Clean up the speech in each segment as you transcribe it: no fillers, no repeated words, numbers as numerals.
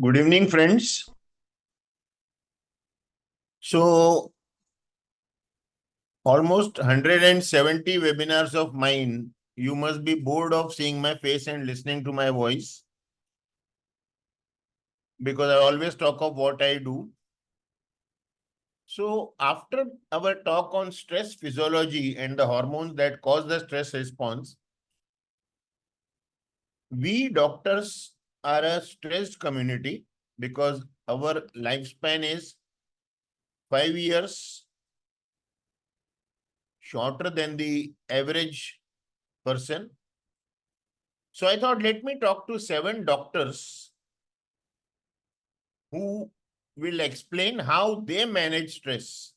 Good evening, friends. So, almost 170 webinars of mine. You must be bored of seeing my face and listening to my voice because I always talk of what I do. So, after our talk on stress physiology and the hormones that cause the stress response, we doctors are a stressed community because our lifespan is 5 years shorter than the average person. So I thought, let me talk to 7 doctors who will explain how they manage stress.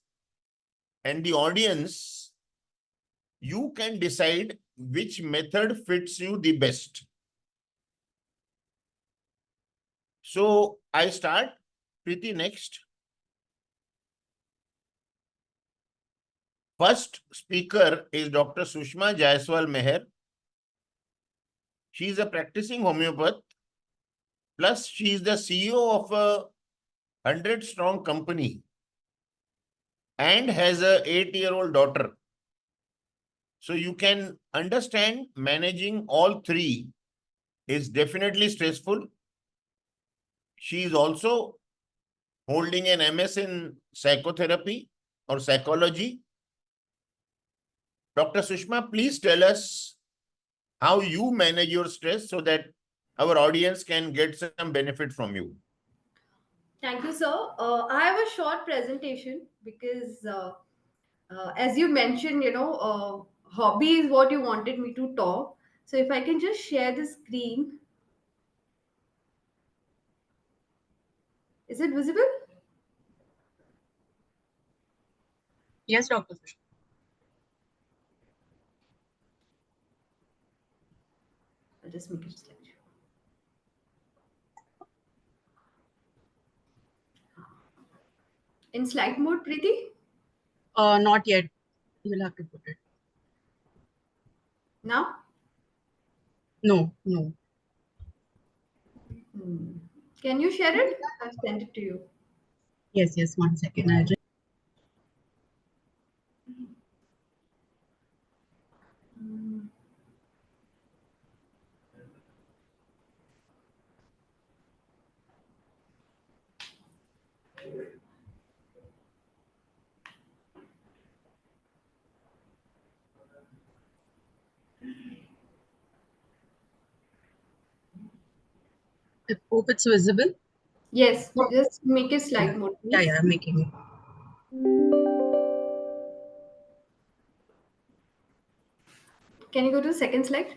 And the audience, you can decide which method fits you the best. So I start. Preeti, next. First speaker is Dr. Sushma Jaiswal Meher. She is a practicing homeopath. Plus, she is the CEO of a 100-strong company and has a 8-year-old daughter. So you can understand managing all three is definitely stressful. She is also holding an MS in psychotherapy or psychology. Dr. Sushma, please tell us how you manage your stress so that our audience can get some benefit from you. Thank you, sir. I have a short presentation because, as you mentioned, hobby is what you wanted me to talk. So, if I can just share the screen, is it visible? Yes, Dr. Sushma. I'll just make it slide. In slide mode, Preeti? Not yet. You'll have to put it. Now? No. Can you share it? I've sent it to you. Yes, 1 second. I'll just. I hope it's visible. Yes, just make it slide mode, please. Yeah, I'm making it. Can you go to the second slide?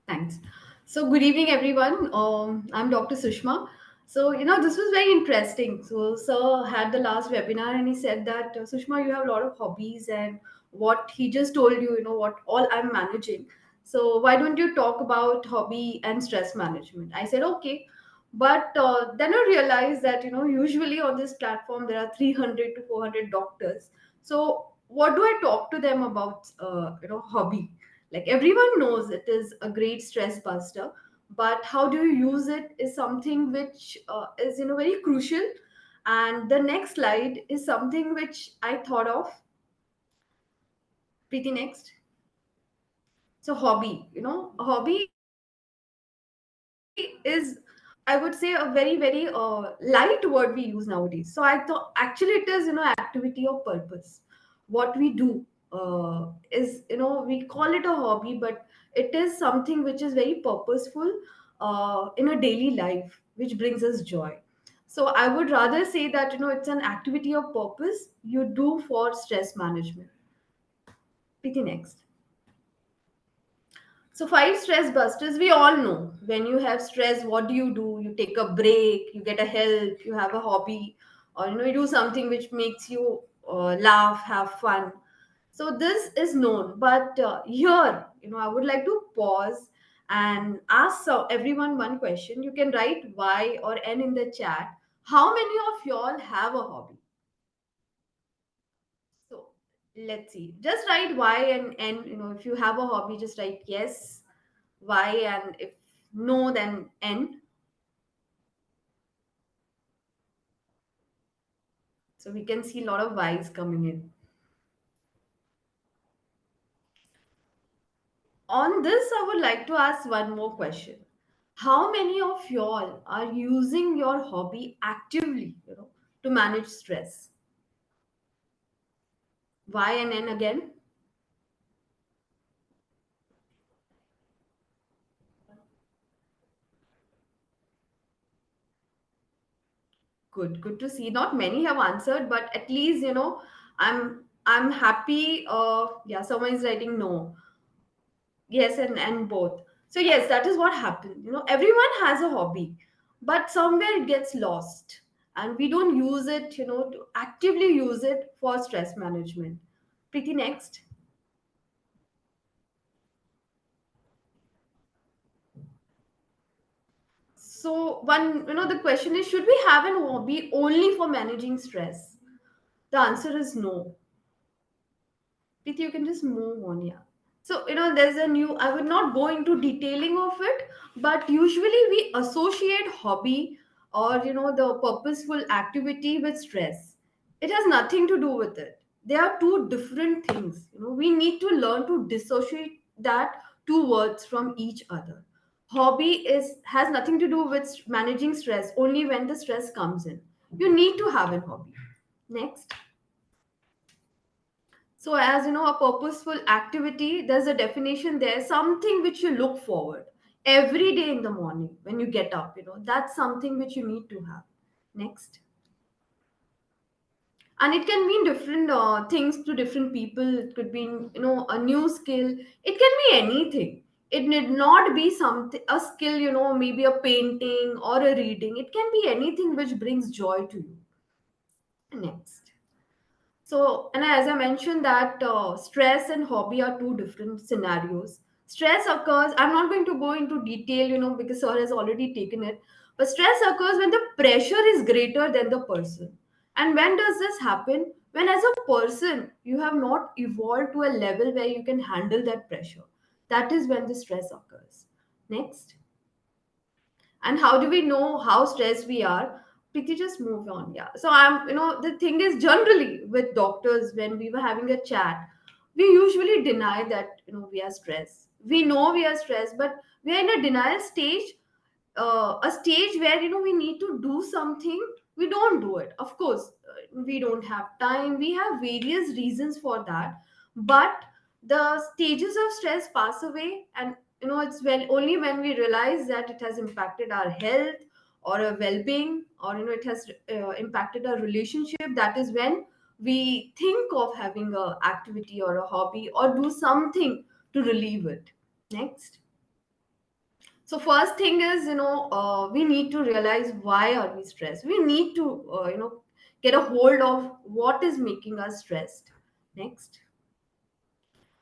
Thanks. So, good evening, everyone. I'm Dr. Sushma. So, this was very interesting. So, sir had the last webinar and he said that, Sushma, you have a lot of hobbies, and what he just told you, what all I'm managing. So, why don't you talk about hobby and stress management? I said, okay. But then I realized that, usually on this platform, there are 300 to 400 doctors. So, what do I talk to them about, hobby? Like everyone knows it is a great stress buster, but how do you use it is something which is very crucial. And the next slide is something which I thought of. Pretty next. So hobby, hobby is, I would say, a very very light word we use nowadays. So I thought actually it is activity of purpose. What we do is we call it a hobby, but it is something which is very purposeful in a daily life, which brings us joy. So I would rather say that it's an activity of purpose you do for stress management. Pretty next. So, five stress busters, we all know when you have stress, what do? You take a break, you get a help, you have a hobby, or you do something which makes you laugh, have fun. So, this is known. But here, I would like to pause and ask everyone one question. You can write Y or N in the chat. How many of y'all have a hobby? So, let's see. Just write Y and N. If you have a hobby, just write yes. Y, and if no, then N. So we can see a lot of Y's coming in. On this, I would like to ask one more question. How many of y'all are using your hobby actively, to manage stress? Y and N again. Good to see. Not many have answered, but at least I'm happy. Yeah, someone is writing no. Yes, and both. So yes, that is what happened. Everyone has a hobby, but somewhere it gets lost, and we don't use it. To actively use it for stress management. Pretty next. So one, the question is, should we have an hobby only for managing stress? The answer is no. Preeti, you can just move on, yeah. So, there's a new, I would not go into detailing of it, but usually we associate hobby or, the purposeful activity with stress. It has nothing to do with it. They are two different things. We need to learn to dissociate that two words from each other. Hobby has nothing to do with managing stress only when the stress comes in. You need to have a hobby. Next. So, as a purposeful activity, there's a definition there, something which you look forward every day in the morning when you get up, that's something which you need to have. Next. And it can mean different things to different people. It could be, a new skill. It can be anything. It need not be something, a skill, maybe a painting or a reading. It can be anything which brings joy to you. Next. So, and as I mentioned, that stress and hobby are two different scenarios. Stress occurs, I'm not going to go into detail, because Sir has already taken it, but stress occurs when the pressure is greater than the person. And when does this happen? When, as a person, you have not evolved to a level where you can handle that pressure. That is when the stress occurs. Next. And how do we know how stressed we are? Preeti, just move on. Yeah. So the thing is, generally with doctors, when we were having a chat, we usually deny that, we are stressed. We know we are stressed, but we are in a denial stage, a stage where, we need to do something. We don't do it. Of course, we don't have time. We have various reasons for that. But the stages of stress pass away, and it's only when we realize that it has impacted our health or our well-being, or it has impacted our relationship, that is when we think of having a activity or a hobby or do something to relieve it. Next. So first thing is, we need to realize why are we stressed. We need to get a hold of what is making us stressed. Next.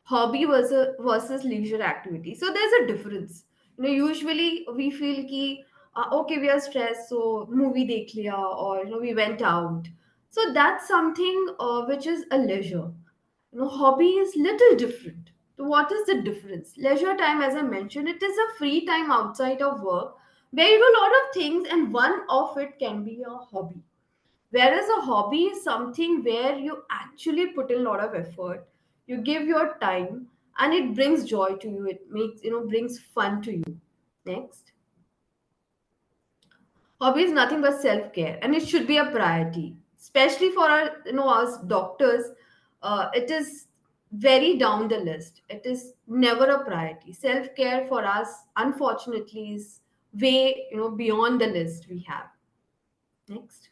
Hobby versus leisure activity. So there's a difference. Usually we feel ki okay, we are stressed, so movie dekh liya, or we went out. So that's something which is a leisure. Hobby is little different. So what is the difference? Leisure time, as I mentioned, it is a free time outside of work where you do a lot of things, and one of it can be a hobby. Whereas a hobby is something where you actually put in a lot of effort, you give your time, and it brings joy to you. It makes, brings fun to you. Next. Hobby is nothing but self-care, and it should be a priority, especially for our, us doctors. It is very down the list. It is never a priority. Self-care for us, unfortunately, is way, beyond the list we have. Next.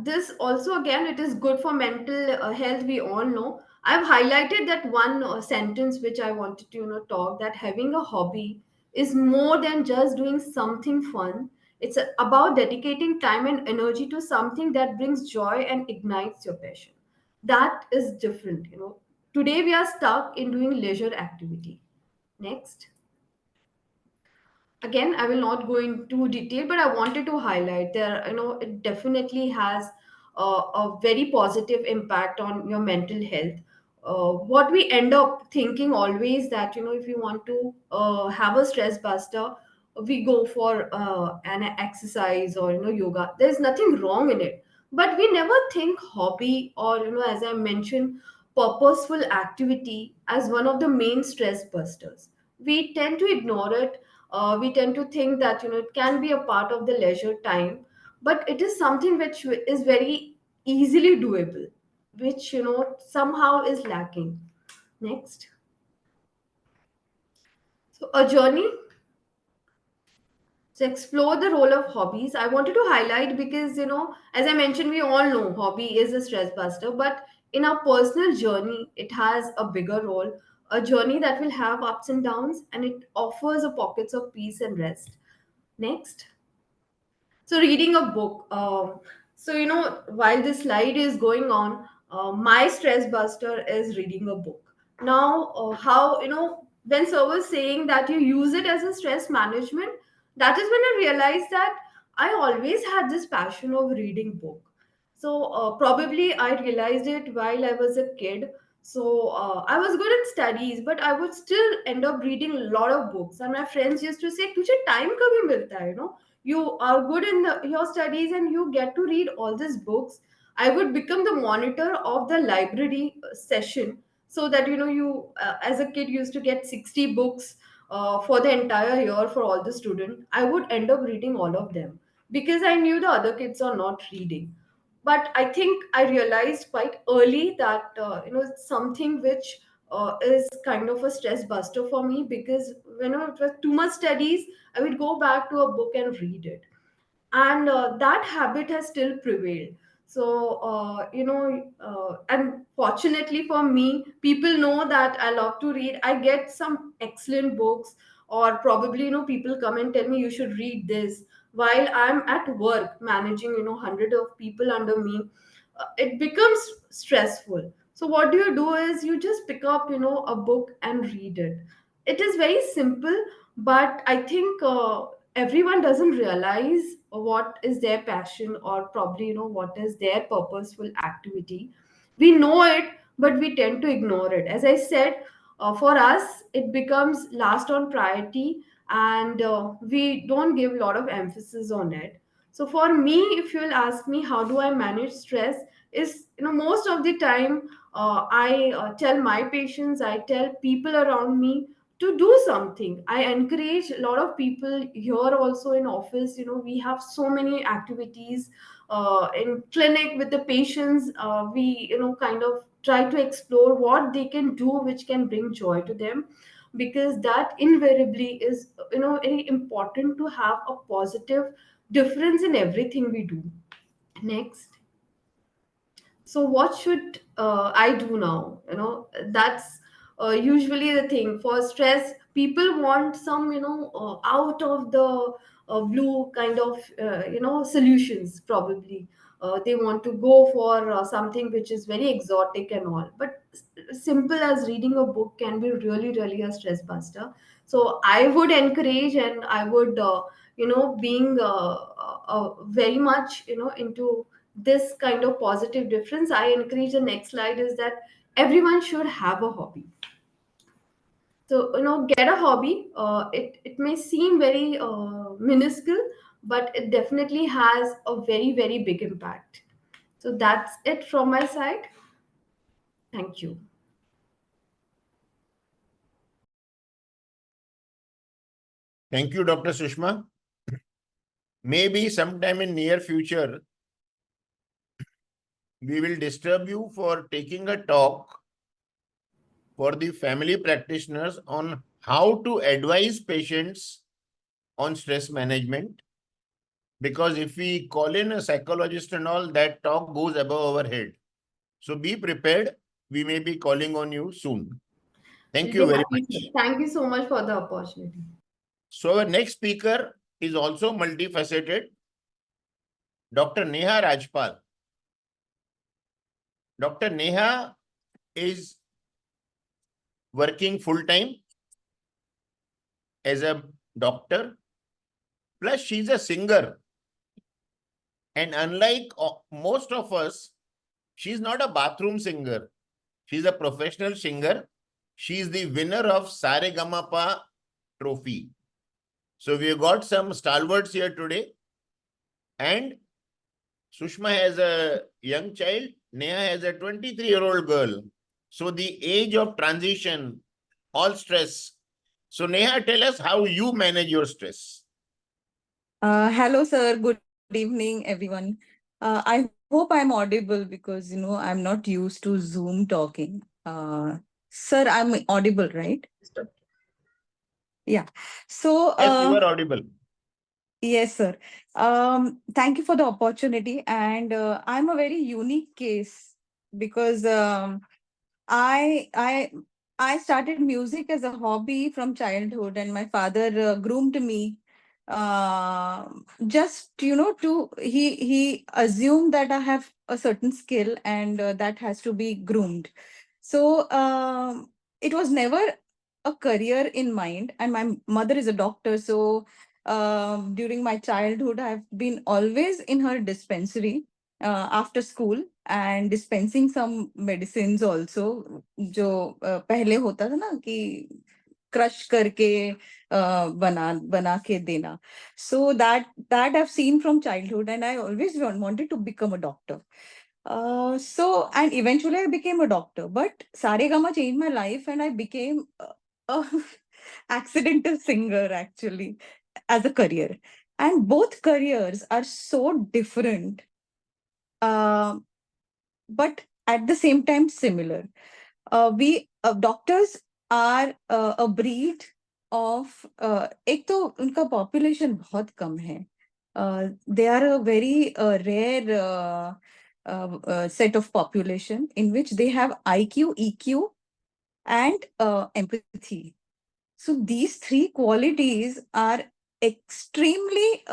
This also, again, it is good for mental health. We all know. I've highlighted that one sentence which I wanted to, talk, that having a hobby is more than just doing something fun. It's about dedicating time and energy to something that brings joy and ignites your passion. That is different. Today we are stuck in doing leisure activity. Next. Again, I will not go into detail, but I wanted to highlight there, it definitely has a very positive impact on your mental health. what we end up thinking always that, if you want to have a stress buster, we go for an exercise or, yoga. There's nothing wrong in it. But we never think hobby or, as I mentioned, purposeful activity as one of the main stress busters. We tend to ignore it. We tend to think that, it can be a part of the leisure time, but it is something which is very easily doable, which somehow is lacking. Next. So a journey to explore the role of hobbies, I wanted to highlight because, as I mentioned, we all know hobby is a stress buster, but in our personal journey it has a bigger role, a journey that will have ups and downs, and it offers a pockets of peace and rest. Next. So reading a book. So while this slide is going on, my stress buster is reading a book. Now, how when sir was saying that you use it as a stress management, that is when I realized that I always had this passion of reading book. So probably I realized it while I was a kid. So I was good in studies, but I would still end up reading a lot of books. And my friends used to say, "तुझे time कभी मिलता है?" You are good in your studies and you get to read all these books. I would become the monitor of the library session, so that you as a kid used to get 60 books for the entire year for all the student. I would end up reading all of them because I knew the other kids are not reading. But I think I realized quite early that it's something which is kind of a stress buster for me, because when it was too much studies, I would go back to a book and read it, and that habit has still prevailed. So and fortunately for me, people know that I love to read. I get some excellent books, or probably people come and tell me you should read this while I'm at work managing hundred of people under me. It becomes stressful. So what do you do is you just pick up a book and read it. It is very simple, but I think everyone doesn't realize what is their passion, or probably what is their purposeful activity. We know it, but we tend to ignore it. As I said, for us it becomes last on priority, and we don't give a lot of emphasis on it. So for me, if you'll ask me how do I manage stress, is most of the time I tell my patients, I tell people around me to do something. I encourage a lot of people here also in office. We have so many activities in clinic with the patients. We kind of try to explore what they can do which can bring joy to them, because that invariably is very important to have a positive difference in everything we do. Next. So what should I do now? That's usually the thing. For stress, people want some out of the blue kind of solutions. Probably they want to go for something which is very exotic and all, but simple as reading a book can be really really a stress buster. So I would encourage, and I would being very much into this kind of positive difference, I encourage, the next slide is that everyone should have a hobby. So get a hobby. It may seem very minuscule, but it definitely has a very very big impact. So that's it from my side. Thank you. Thank you, Dr. Sushma. Maybe sometime in near future, we will disturb you for taking a talk for the family practitioners on how to advise patients on stress management. Because if we call in a psychologist and all, that talk goes above our head. So be prepared. We may be calling on you soon. Thank you We'll be very happy. much. Thank you so much for the opportunity. So our next speaker is also multifaceted, Dr. Neha Rajpal. Dr. Neha is working full-time as a doctor, plus she's a singer. And unlike most of us, she's not a bathroom singer. She's a professional singer. She is the winner of Saregamapa trophy. So we have got some stalwarts here today. And Sushma has a young child. Neha has a 23-year-old girl. So the age of transition, all stress. So Neha, tell us how you manage your stress. Hello, sir. Good evening, everyone. I hope I'm audible because, I'm not used to Zoom talking. Sir, I'm audible, right? Yeah. So, Yes, you are audible. yes, sir. Thank you for the opportunity. And I'm a very unique case because I I started music as a hobby from childhood, and my father groomed me. Just to he assumed that I have a certain skill, and that has to be groomed. So it was never a career in mind, and my mother is a doctor, so during my childhood, I've been always in her dispensary after school and dispensing some medicines also. जो पहले होता था ना कि crush करके बना के देना. So that I've seen from childhood, and I always wanted to become a doctor. So and eventually I became a doctor, but Saregama changed my life, and I became a accidental singer actually as a career. And both careers are so different, but at the same time similar. We doctors are a breed of एक तो उनका population बहुत कम है. They are a very rare set of population in which they have IQ, EQ, and empathy. So these three qualities are extremely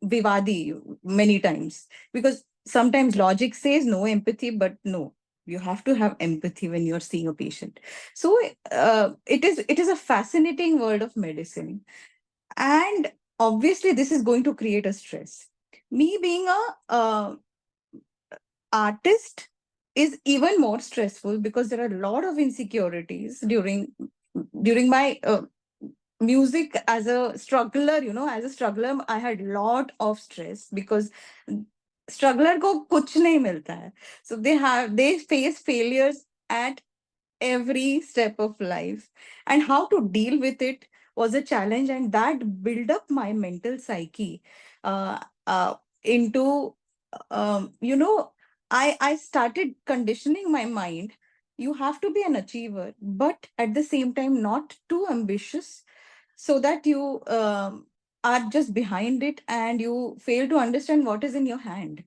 vivadi many times, because sometimes logic says no empathy, but no, you have to have empathy when you're seeing a patient. So it is a fascinating world of medicine, and obviously this is going to create a stress. Me being a artist is even more stressful because there are a lot of insecurities during my music as a struggler. As a struggler, I had lot of stress because struggler को कुछ नहीं मिलता है. So they face failures at every step of life, and how to deal with it was a challenge, and that built up my mental psyche into I started conditioning my mind. You have to be an achiever, but at the same time not too ambitious, so that you are just behind it and you fail to understand what is in your hand.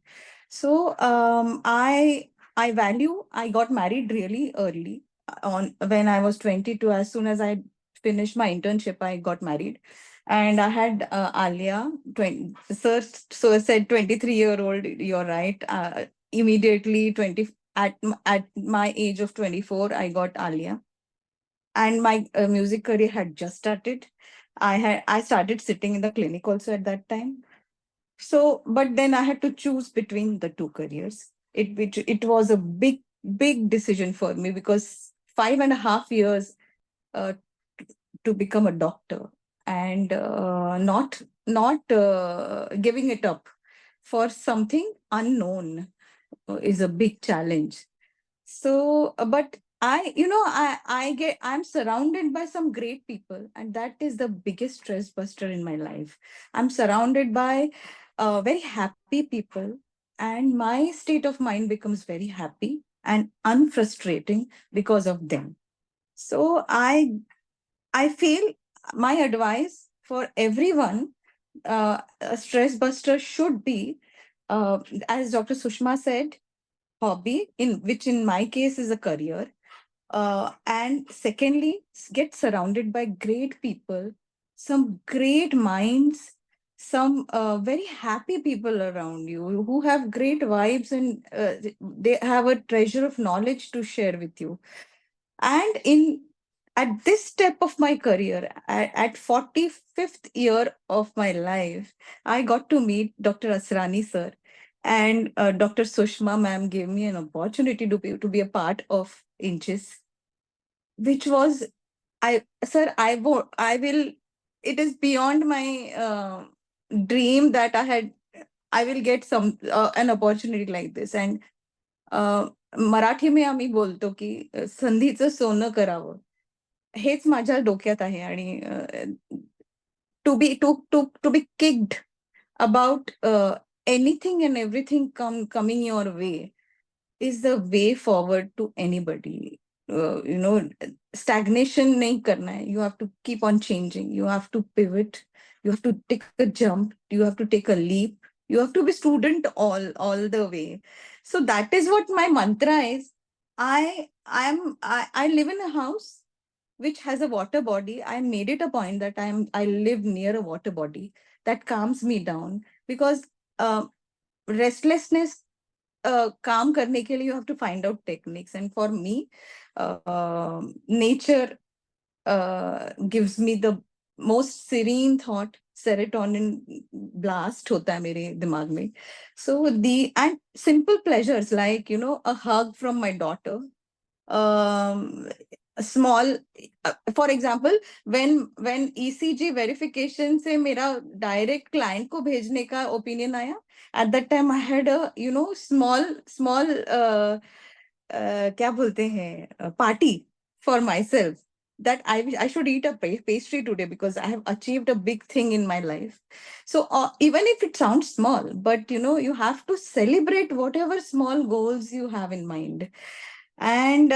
So I got married really early, on when I was 22. As soon as I finished my internship, I got married. And I had Alia. Sir, so I said 23-year-old, you're right. Immediately 20 at my age of 24, I got Alia. And my music career had just started. I started sitting in the clinic also at that time. So, but then I had to choose between the two careers. It was a big decision for me, because 5.5 years to become a doctor, and not giving it up for something unknown is a big challenge. So, but I'm surrounded by some great people, and that is the biggest stress buster in my life. I'm surrounded by very happy people, and my state of mind becomes very happy and unfrustrating because of them. So I feel my advice for everyone, a stress buster should be, as Dr. Sushma said, hobby, which in my case is a career. And secondly, get surrounded by great people, some great minds, some very happy people around you who have great vibes, and they have a treasure of knowledge to share with you. And at this step of my career, at 45th year of my life, I got to meet Dr. Asrani sir, and Dr. Sushma ma'am gave me an opportunity to be a part of inches, which was, I will, it is beyond my dream that I will get an opportunity like this. And Marathi में आम्ही बोलतो की संधीचं सोनं करावं, हेच माझ्या डोक्यात आहे. आणि to be kicked about anything and everything coming your way is the way forward to anybody. Stagnation nahi karna hai. You have to keep on changing. You have to pivot. You have to take a jump. You have to take a leap. You have to be student all the way. So that is what my mantra is. I live in a house which has a water body. I made it a point that I live near a water body that calms me down, because restlessness काम करने के लिए you have to find out techniques. And for me, nature gives me the most serene thought. Serotonin blast hota hai mere dimag mein. So and simple pleasures like, a hug from my daughter, a small, for example, when ECG verification se mera direct client ko bhejne ka opinion aaya, at that time I had a small क्या बोलते हैं, party for myself, that I should eat a pastry today because I have achieved a big thing in my life. So even if it sounds small, but you have to celebrate whatever small goals you have in mind. And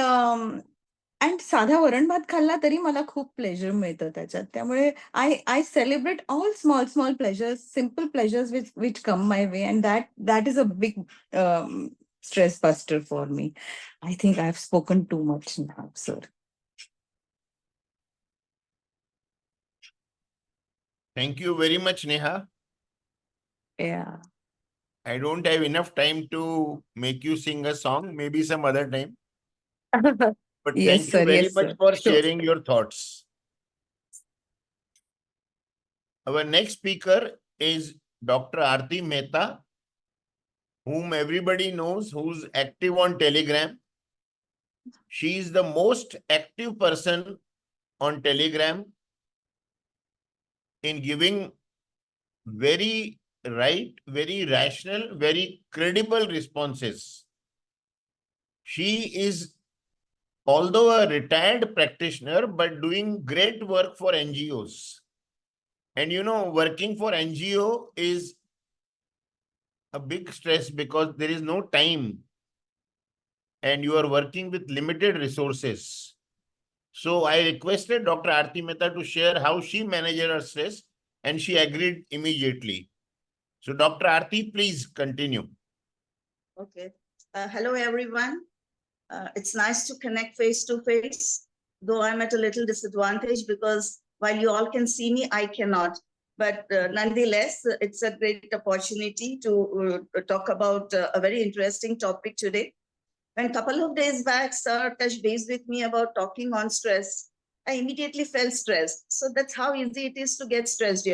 साधा वरण भात खाल्ला तरी मला खूप pleasure मिळतं त्याच्यात. त्यामुळे I celebrate all small pleasures, simple pleasures which come my way, and that is a big stress buster for me. I think I've spoken too much now, sir. Thank you very much, Neha. Yeah. I don't have enough time to make you sing a song, maybe some other time. But Yes, thank you sir. very Yes, much sir. for Sure. sharing your thoughts. Our next speaker is Dr. Aarti Mehta, whom everybody knows, who's active on Telegram. She is the most active person on Telegram in giving very right, very rational, very credible responses. She is, although a retired practitioner, but doing great work for NGOs. And working for NGO is a big stress because there is no time and you are working with limited resources. So I requested Dr. Aarti Mehta to share how she managed her stress, and she agreed immediately. So Dr. Aarti, please continue. Okay. Hello, everyone. It's nice to connect face to face, though I'm at a little disadvantage because while you all can see me, I cannot. But nonetheless, it's a great opportunity to talk about a very interesting topic today. When a couple of days back, sir touched base with me about talking on stress, I immediately felt stressed. So that's how easy it is to get stressed,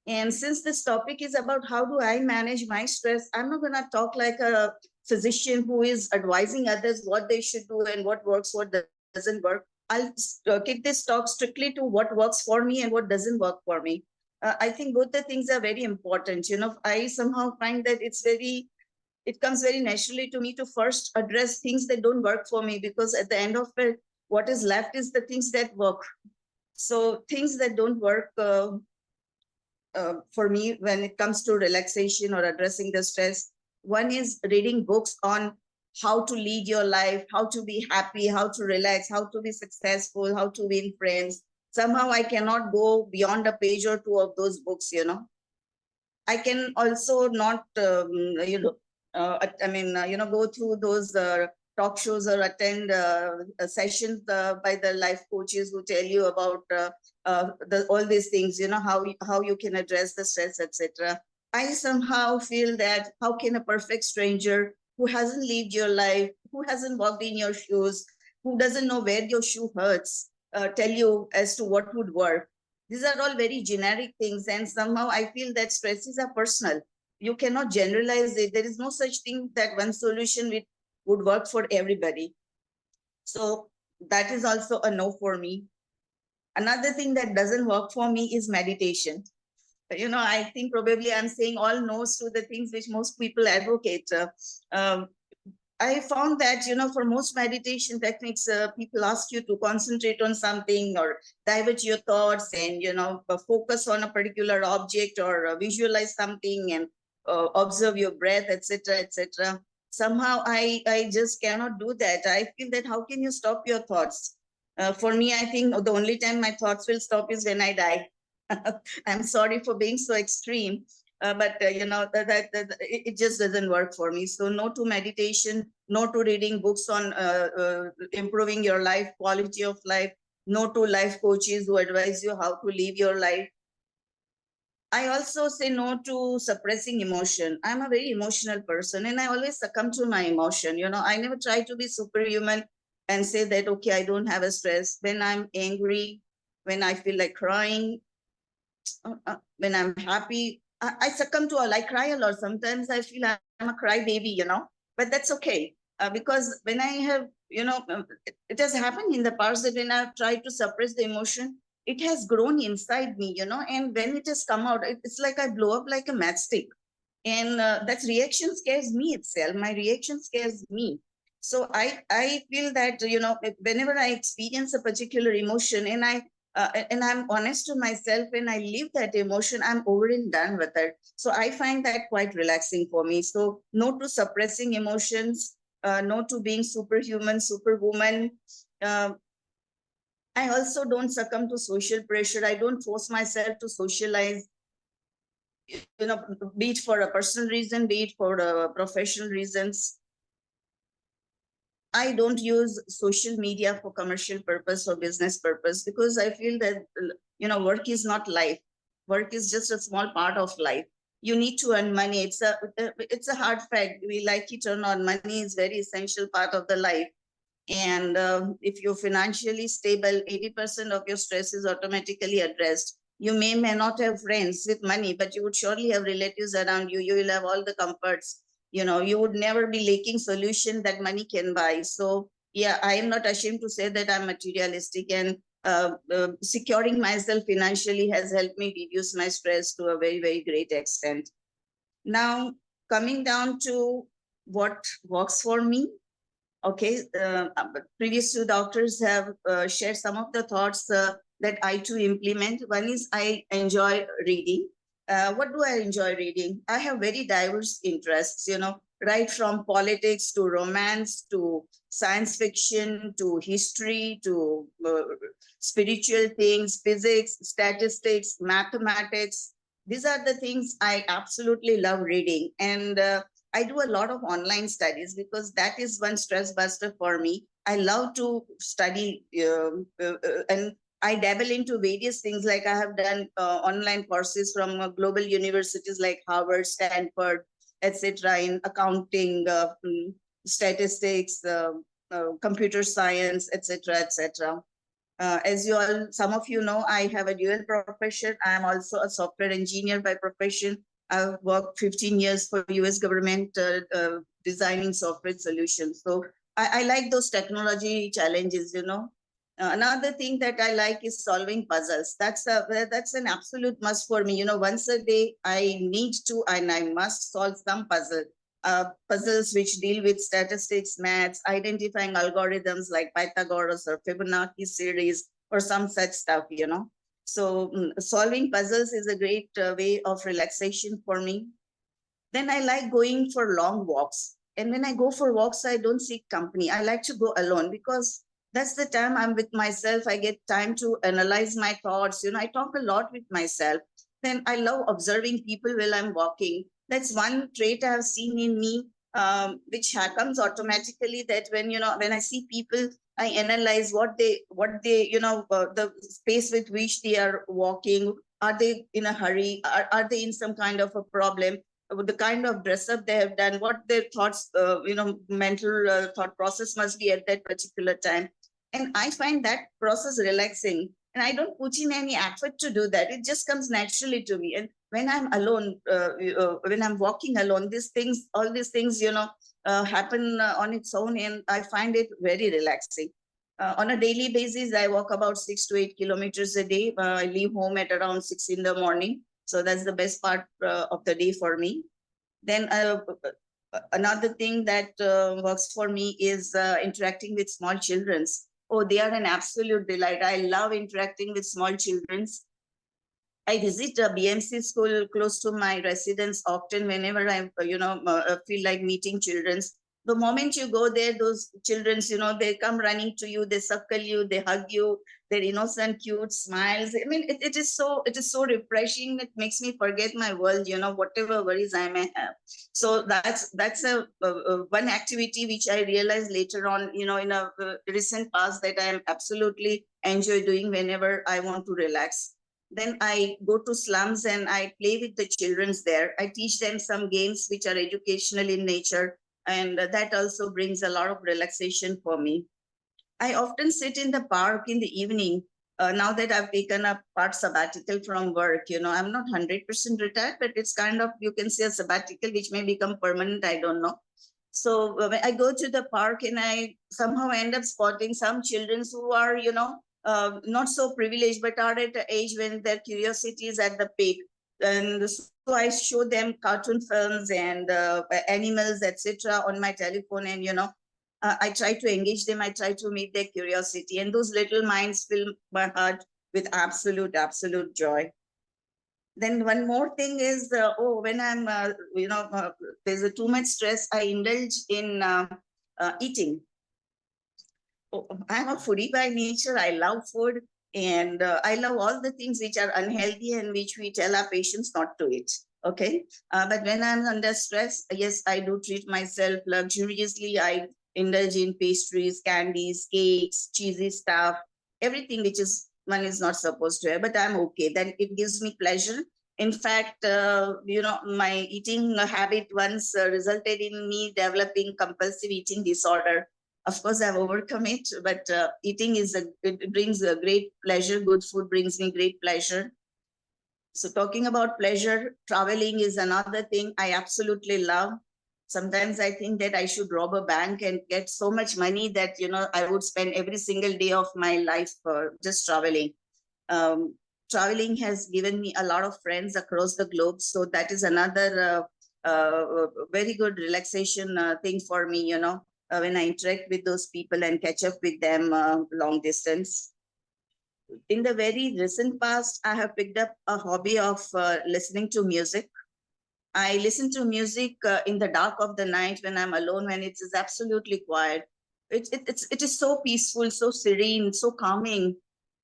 And since this topic is about how do I manage my stress, I'm not going to talk like a physician who is advising others what they should do and what works, what doesn't work. I'll keep this talk strictly to what works for me and what doesn't work for me. I think both the things are very important. I somehow find that it comes very naturally to me to first address things that don't work for me, because at the end of it, what is left is the things that work. So things that don't work for me when it comes to relaxation or addressing the stress, one is reading books on how to lead your life, how to be happy, how to relax, how to be successful, how to win friends. Somehow I cannot go beyond a page or two of those books. I can also not go through those talk shows or attend sessions by the life coaches who tell you about all these things, how you can address the stress, etc. I somehow feel that how can a perfect stranger who hasn't lived your life, who hasn't walked in your shoes, who doesn't know where your shoe hurts, tell you as to what would work? These are all very generic things, and somehow I feel that stresses are personal. You cannot generalize it. There is no such thing that one solution would work for everybody. So that is also a no for me. Another thing that doesn't work for me is meditation. I think probably I'm saying all no's to the things which most people advocate. I found that, for most meditation techniques, people ask you to concentrate on something or divert your thoughts and, focus on a particular object or visualize something and observe your breath, etc., etc. Somehow I just cannot do that. I feel that how can you stop your thoughts? For me, I think the only time my thoughts will stop is when I die. I'm sorry for being so extreme, but it just doesn't work for me. So no to meditation, no to reading books on improving your life, quality of life, no to life coaches who advise you how to live your life. I also say no to suppressing emotion. I'm a very emotional person and I always succumb to my emotion. I never try to be superhuman and say that, okay, I don't have a stress. When I'm angry, when I feel like crying, when I'm happy, I succumb to I cry a lot. Sometimes I feel I'm a cry baby, but that's okay. Because when I have, it has happened in the past that when I've tried to suppress the emotion, it has grown inside me, and when it has come out, it's like I blow up like a matchstick. And that reaction scares me itself. My reaction scares me. So I feel that, whenever I experience a particular emotion and I'm honest to myself and I live that emotion, I'm over and done with it. So I find that quite relaxing for me. So no to suppressing emotions, no to being superhuman, superwoman. I also don't succumb to social pressure. I don't force myself to socialize, be it for a personal reason, be it for professional reasons. I don't use social media for commercial purpose or business purpose because I feel that, work is not life. Work is just a small part of life. You need to earn money. It's a hard fact. We like it or not. Money is very essential part of the life. And if you're financially stable, 80% of your stress is automatically addressed. You may not have friends with money, but you would surely have relatives around you. You will have all the comforts. You would never be lacking solution that money can buy. So yeah, I am not ashamed to say that I'm materialistic, and securing myself financially has helped me reduce my stress to a very, very great extent. Now, coming down to what works for me. Okay, previous two doctors have shared some of the thoughts that I too implement. One is I enjoy reading. What do I enjoy reading? I have very diverse interests, right from politics to romance to science fiction to history to spiritual things, physics, statistics, mathematics. These are the things I absolutely love reading. And I do a lot of online studies because that is one stress buster for me. I love to study and I dabble into various things. Like I have done online courses from global universities like Harvard, Stanford, etc. in accounting, statistics, computer science, etc., etc. As some of you know, I have a dual profession. I am also a software engineer by profession. I've worked 15 years for US government designing software solutions. So I like those technology challenges, Another thing that I like is solving puzzles. That's an absolute must for me. Once a day, I need to and I must solve some puzzles which deal with statistics, maths, identifying algorithms like Pythagoras or Fibonacci series or some such stuff, So solving puzzles is a great way of relaxation for me. Then I like going for long walks. And when I go for walks, I don't seek company. I like to go alone because that's the time I'm with myself. I get time to analyze my thoughts. I talk a lot with myself. Then I love observing people while I'm walking. That's one trait I have seen in me, which comes automatically, that when I see people, I analyze what they, the space with which they are walking. Are they in a hurry? Are they in some kind of a problem? The kind of dress up they have done, what their thoughts, mental thought process must be at that particular time. And I find that process relaxing. And I don't put in any effort to do that. It just comes naturally to me. And when I'm alone, when I'm walking alone, all these things, happen on its own. And I find it very relaxing. On a daily basis, I walk about 6 to 8 kilometers a day. I leave home at around 6 in the morning. So that's the best part of the day for me. Then another thing that works for me is interacting with small children. Oh, they are an absolute delight. I love interacting with small children. I visit a BMC school close to my residence often whenever I, feel like meeting children. The moment you go there, those children, they come running to you, they suckle you, they hug you, their innocent, cute smiles. I mean, it is so refreshing. It makes me forget my world, whatever worries I may have. So that's a one activity which I realized later on, in a recent past that I am absolutely enjoy doing whenever I want to relax. Then I go to slums and I play with the children there. I teach them some games which are educational in nature, and that also brings a lot of relaxation for me. I often sit in the park in the evening. Now that I've taken a part sabbatical from work, I'm not 100% retired, but it's kind of, you can say, a sabbatical which may become permanent, I don't know. So when I go to the park and I somehow end up spotting some children who are, not so privileged, but are at an age when their curiosity is at the peak. And so I show them cartoon films and animals, etc., on my telephone, and I try to engage them. I try to meet their curiosity, and those little minds fill my heart with absolute joy. Then one more thing is, when I'm, there's too much stress, I indulge in eating. I'm a foodie by nature. I love food, and I love all the things which are unhealthy and which we tell our patients not to eat. Okay, but when I'm under stress, yes, I do treat myself luxuriously. I indulge in pastries, candies, cakes, cheesy stuff, everything which is one is not supposed to have. But I'm okay. Then it gives me pleasure. In fact, my eating habit once resulted in me developing compulsive eating disorder. Of course, I've overcome it, but eating it brings a great pleasure. Good food brings me great pleasure. So talking about pleasure, traveling is another thing I absolutely love. Sometimes I think that I should rob a bank and get so much money that, I would spend every single day of my life just traveling. Traveling has given me a lot of friends across the globe. So that is another very good relaxation thing for me, when I interact with those people and catch up with them long distance. In the very recent past, I have picked up a hobby of listening to music. I listen to music in the dark of the night when I'm alone, when it is absolutely quiet. It is so peaceful, so serene, so calming.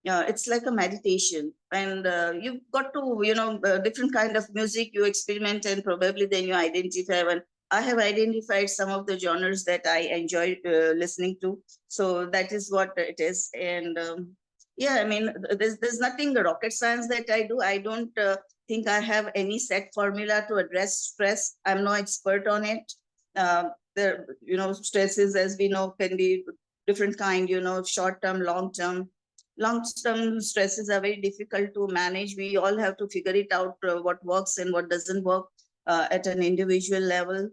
It's like a meditation, and you've got to, different kind of music you experiment, and probably then you identify one. I have identified some of the genres that I enjoy listening to. So that is what it is. And yeah, I mean, there's nothing rocket science that I do. I don't think I have any set formula to address stress. I'm no expert on it. There, stresses, as we know, can be different kind, short-term, long-term. Long-term stresses are very difficult to manage. We all have to figure it out, what works and what doesn't work at an individual level.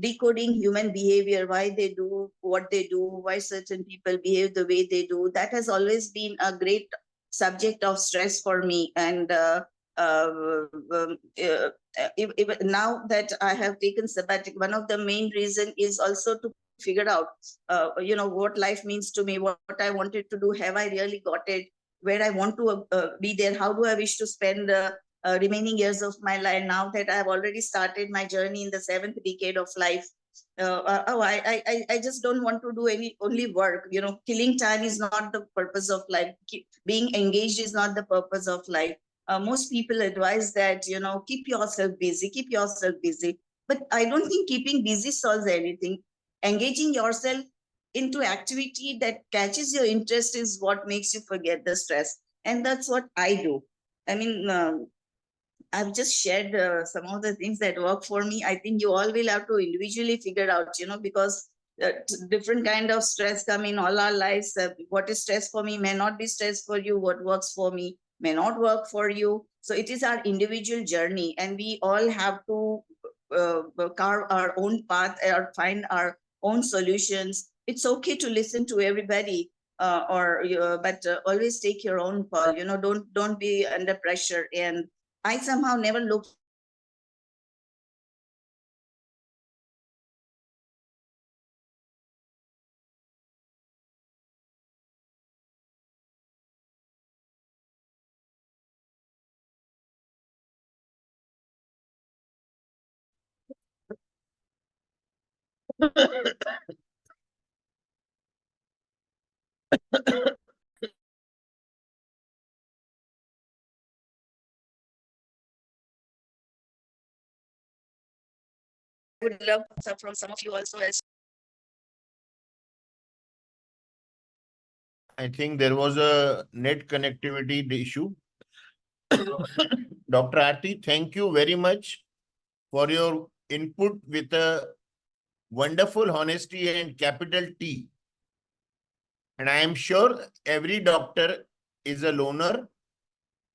Decoding human behavior, why they do what they do, why certain people behave the way they do, that has always been a great subject of stress for me. And now that I have taken sabbatic, one of the main reason is also to figure out, what life means to me, what I wanted to do, have I really got it, where I want to be there, how do I wish to spend remaining years of my life now that I've already started my journey in the 7th decade of life. I just don't want to do only work. Killing time is not the purpose of life. Being engaged is not the purpose of life. Most people advise that, keep yourself busy. But I don't think keeping busy solves anything. Engaging yourself into activity that catches your interest is what makes you forget the stress. And that's what I do. I mean, I've just shared some of the things that work for me. I think you all will have to individually figure out, because different kind of stress come in all our lives. What is stress for me may not be stress for you. What works for me may not work for you. So it is our individual journey, and we all have to carve our own path or find our own solutions. It's okay to listen to everybody. but always take your own call. Don't be under pressure. And I somehow never looked would love from some of you also as I think there was a net connectivity issue. Dr. Aarti, thank you very much for your input with a wonderful honesty and capital T. And I am sure every doctor is a loner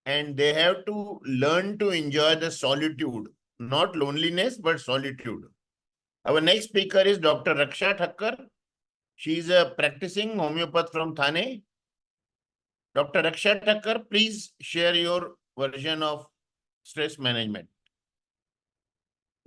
and they have to learn to enjoy the solitude, not loneliness, but solitude. Our next speaker is Dr. Raksha Thakkar. She is a practicing homeopath from Thane. Dr. Raksha Thakkar, please share your version of stress management.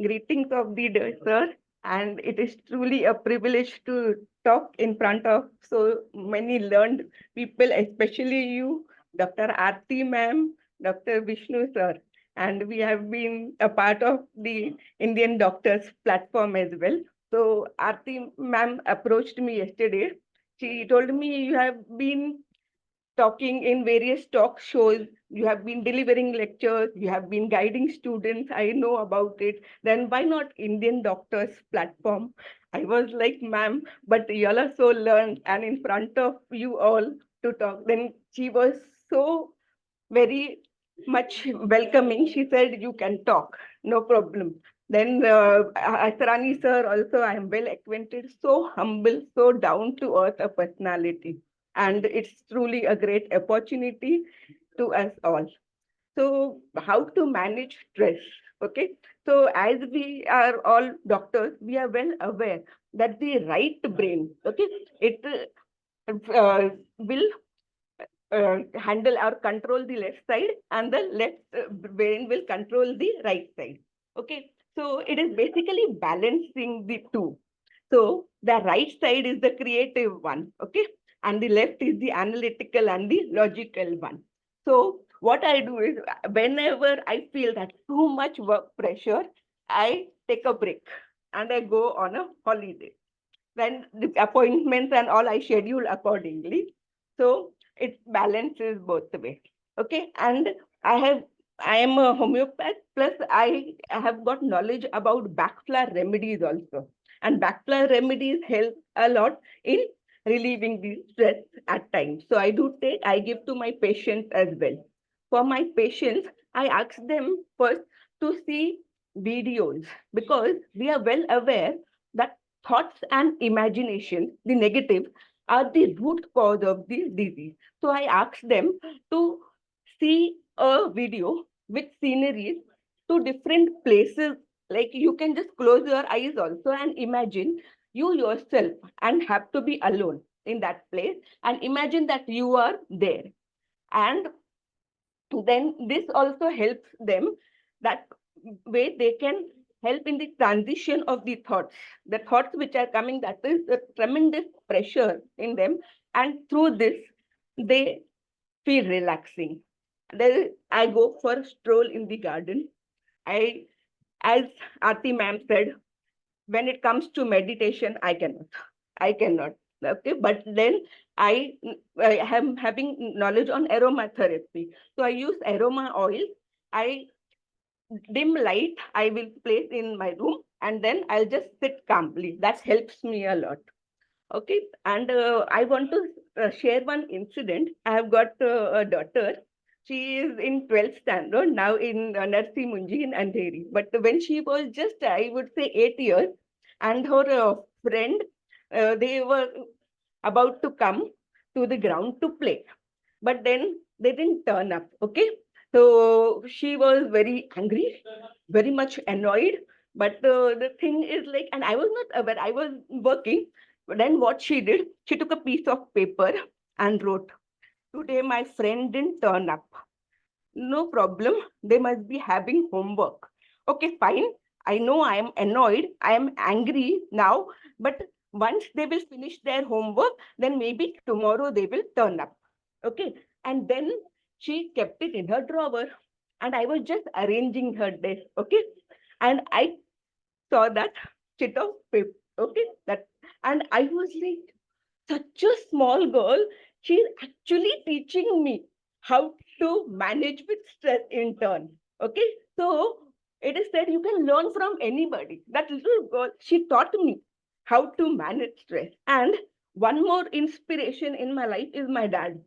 Greetings of the day, sir. And it is truly a privilege to talk in front of so many learned people, especially you, Dr. Aarti ma'am, Dr. Vishnu sir. And we have been a part of the Indian Doctors platform as well. So Aarti ma'am approached me yesterday. She told me you have been talking in various talk shows, you have been delivering lectures, you have been guiding students, I know about it, then why not Indian Doctors platform? I was like, ma'am, but y'all are so learned and in front of you all to talk. Then she was so very much welcoming. She said, you can talk, no problem. Then Asrani sir also, I am well acquainted, so humble, so down to earth a personality. And it's truly a great opportunity to us all. So how to manage stress? Okay. So as we are all doctors, we are well aware that the right brain, okay, it will handle or control the left side and the left brain will control the right side. Okay. So it is basically balancing the two. So the right side is the creative one. Okay. And the left is the analytical and the logical one. So what I do is whenever I feel that too much work pressure, I take a break and I go on a holiday. Then the appointments and all I schedule accordingly. So it balances both the way. Okay. And I am a homeopath, plus I have got knowledge about backflow remedies also. And backflow remedies help a lot in relieving the stress at times. So I give to my patients as well. For my patients, I ask them first to see videos because we are well aware that thoughts and imagination, the negative, are the root cause of this disease. So I ask them to see a video with sceneries to different places. Like you can just close your eyes also and imagine you yourself and have to be alone in that place and imagine that you are there. And then this also helps them that way they can help in the transition of the thoughts which are coming, that is a tremendous pressure in them, and through this they feel relaxing. Then I go for a stroll in the garden. As Aarti ma'am said, when it comes to meditation, I cannot. Okay, but then I am having knowledge on aromatherapy. So I use aroma oil. I dim light I will place in my room and then I'll just sit calmly. That helps me a lot. Okay, and I want to share one incident. I have got a daughter. She is in 12th standard now in Narsi Munji in Andheri. But when she was just, I would say, 8 years, and her friend, they were about to come to the ground to play. But then they didn't turn up. Okay, so she was very angry, very much annoyed. But the thing is like, and I was not aware, I was working. But then what she did, she took a piece of paper and wrote, "Today my friend didn't turn up. No problem. They must be having homework. Okay, fine. I know I am annoyed. I am angry now, but once they will finish their homework, then maybe tomorrow they will turn up." Okay. And then she kept it in her drawer. And I was just arranging her desk. Okay. And I saw that sheet of paper. Okay. And I was like, such a small girl, she's actually teaching me how to manage with stress in turn. Okay, so it is said you can learn from anybody. That little girl, she taught me how to manage stress. And one more inspiration in my life is my dad,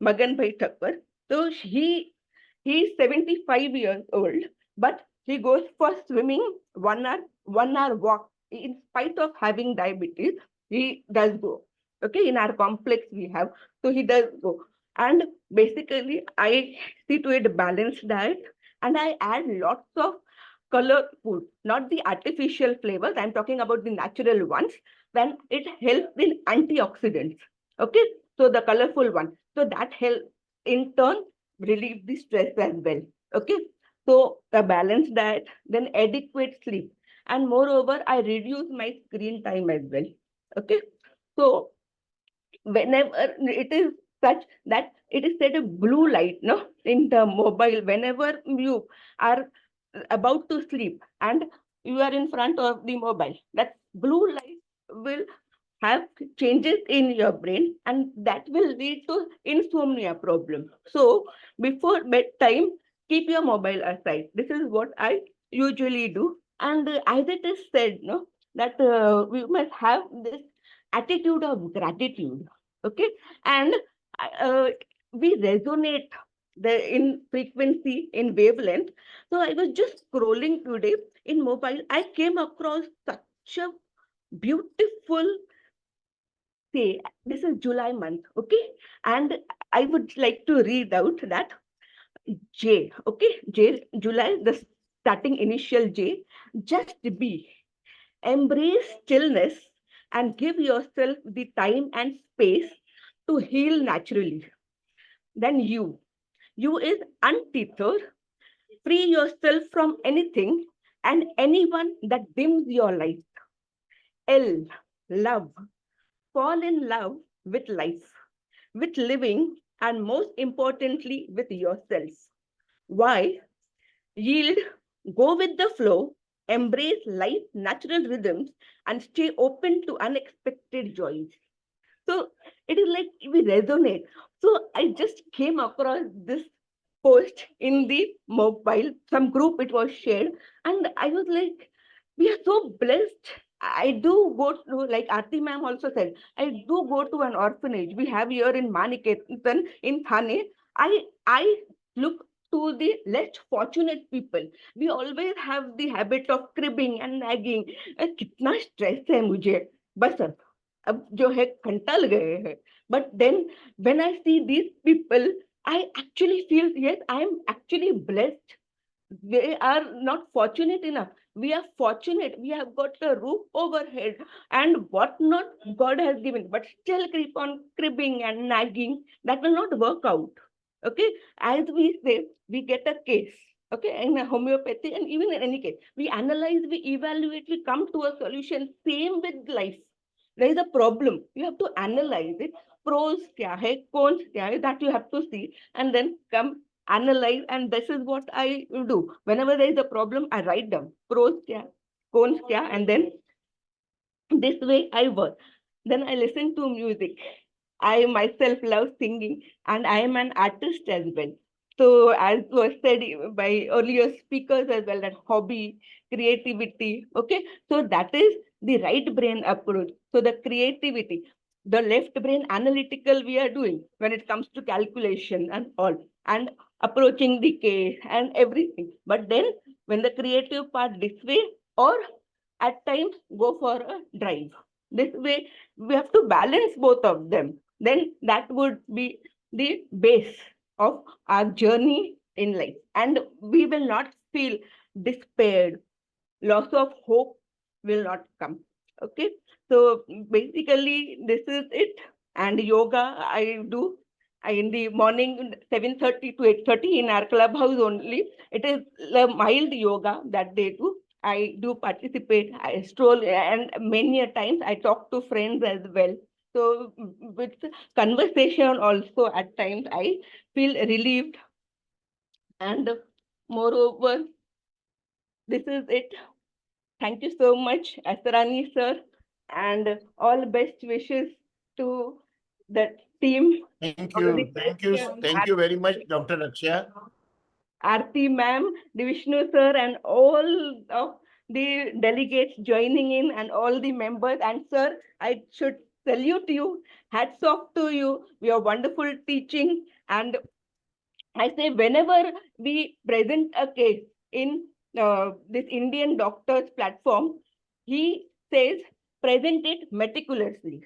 Magan Bhai Thakkar. So he's 75 years old, but he goes for swimming 1 hour walk. In spite of having diabetes, he does go. Okay, in our complex we have, so he does go. And basically, I see to it balanced diet, and I add lots of color food, not the artificial flavors. I'm talking about the natural ones. Then it helps in antioxidants. Okay, so the colorful one. So that helps in turn relieve the stress as well. Okay, so a balanced diet, then adequate sleep, and moreover, I reduce my screen time as well. Okay, so whenever it is such that it is said a blue light, no, in the mobile, whenever you are about to sleep and you are in front of the mobile, that blue light will have changes in your brain, and that will lead to insomnia problem. So before bedtime, keep your mobile aside. This is what I usually do. And as it is said, no, that we must have this attitude of gratitude. Okay, and uh, we resonate in frequency, in wavelength. So I was just scrolling today in mobile. I came across such a beautiful, say, this is July month, okay? And I would like to read out that J, okay? J, July, the starting initial J, just be. Embrace stillness and give yourself the time and space to heal naturally. Then you is untethered, free yourself from anything and anyone that dims your light. L, love. Fall in love with life, with living, and most importantly, with yourself. Why? Yield, go with the flow, embrace life's natural rhythms, and stay open to unexpected joys. So it is like we resonate. So I just came across this post in the mobile, some group it was shared, and I was like, we are so blessed. I do go to, like Aarti ma'am also said, I do go to an orphanage we have here in Maniketan in Thane. I look to the less fortunate people. We always have the habit of cribbing and nagging. कितना stress है मुझे, बस अब जो है कंटाल गए हैं. But then when I see these people, I actually feel, yes, I am actually blessed. They are not fortunate enough. We are fortunate. We have got a roof overhead and whatnot God has given, but still keep on cribbing and nagging. That will not work out. Okay, as we say, we get a case. Okay, in homeopathy and even in any case, we analyze, we evaluate, we come to a solution. Same with life. There is a problem. You have to analyze it. Pros kya hai, cons kya hai, that you have to see, and then come analyze. And this is what I do. Whenever there is a problem, I write down pros kya, cons kya, and then this way I work. Then I listen to music. I myself love singing, and I am an artist as well. So as was said by earlier speakers as well, that hobby, creativity, okay? So that is the right brain approach. So the creativity, the left brain analytical we are doing when it comes to calculation and all, and approaching the case and everything. But then when the creative part this way, or at times go for a drive. This way, we have to balance both of them. Then that would be the base of our journey in life. And we will not feel despaired. Loss of hope will not come. Okay. So basically, this is it. And yoga I do in the morning 7:30 to 8:30 in our clubhouse only. It is a mild yoga that they do. I do participate, I stroll, and many a times I talk to friends as well. So with conversation also at times I feel relieved. And moreover, this is it. Thank you so much, Asrani sir, and all best wishes to the team. Thank All the you. Thank you. best, Thank you very much, Dr. Akshaya. Aarti ma'am, Vishnu sir, and all of the delegates joining in, and all the members. And sir, I should salute you. Hats off to you. Your wonderful teaching. And I say, whenever we present a case in this Indian doctors platform, he says, present it meticulously.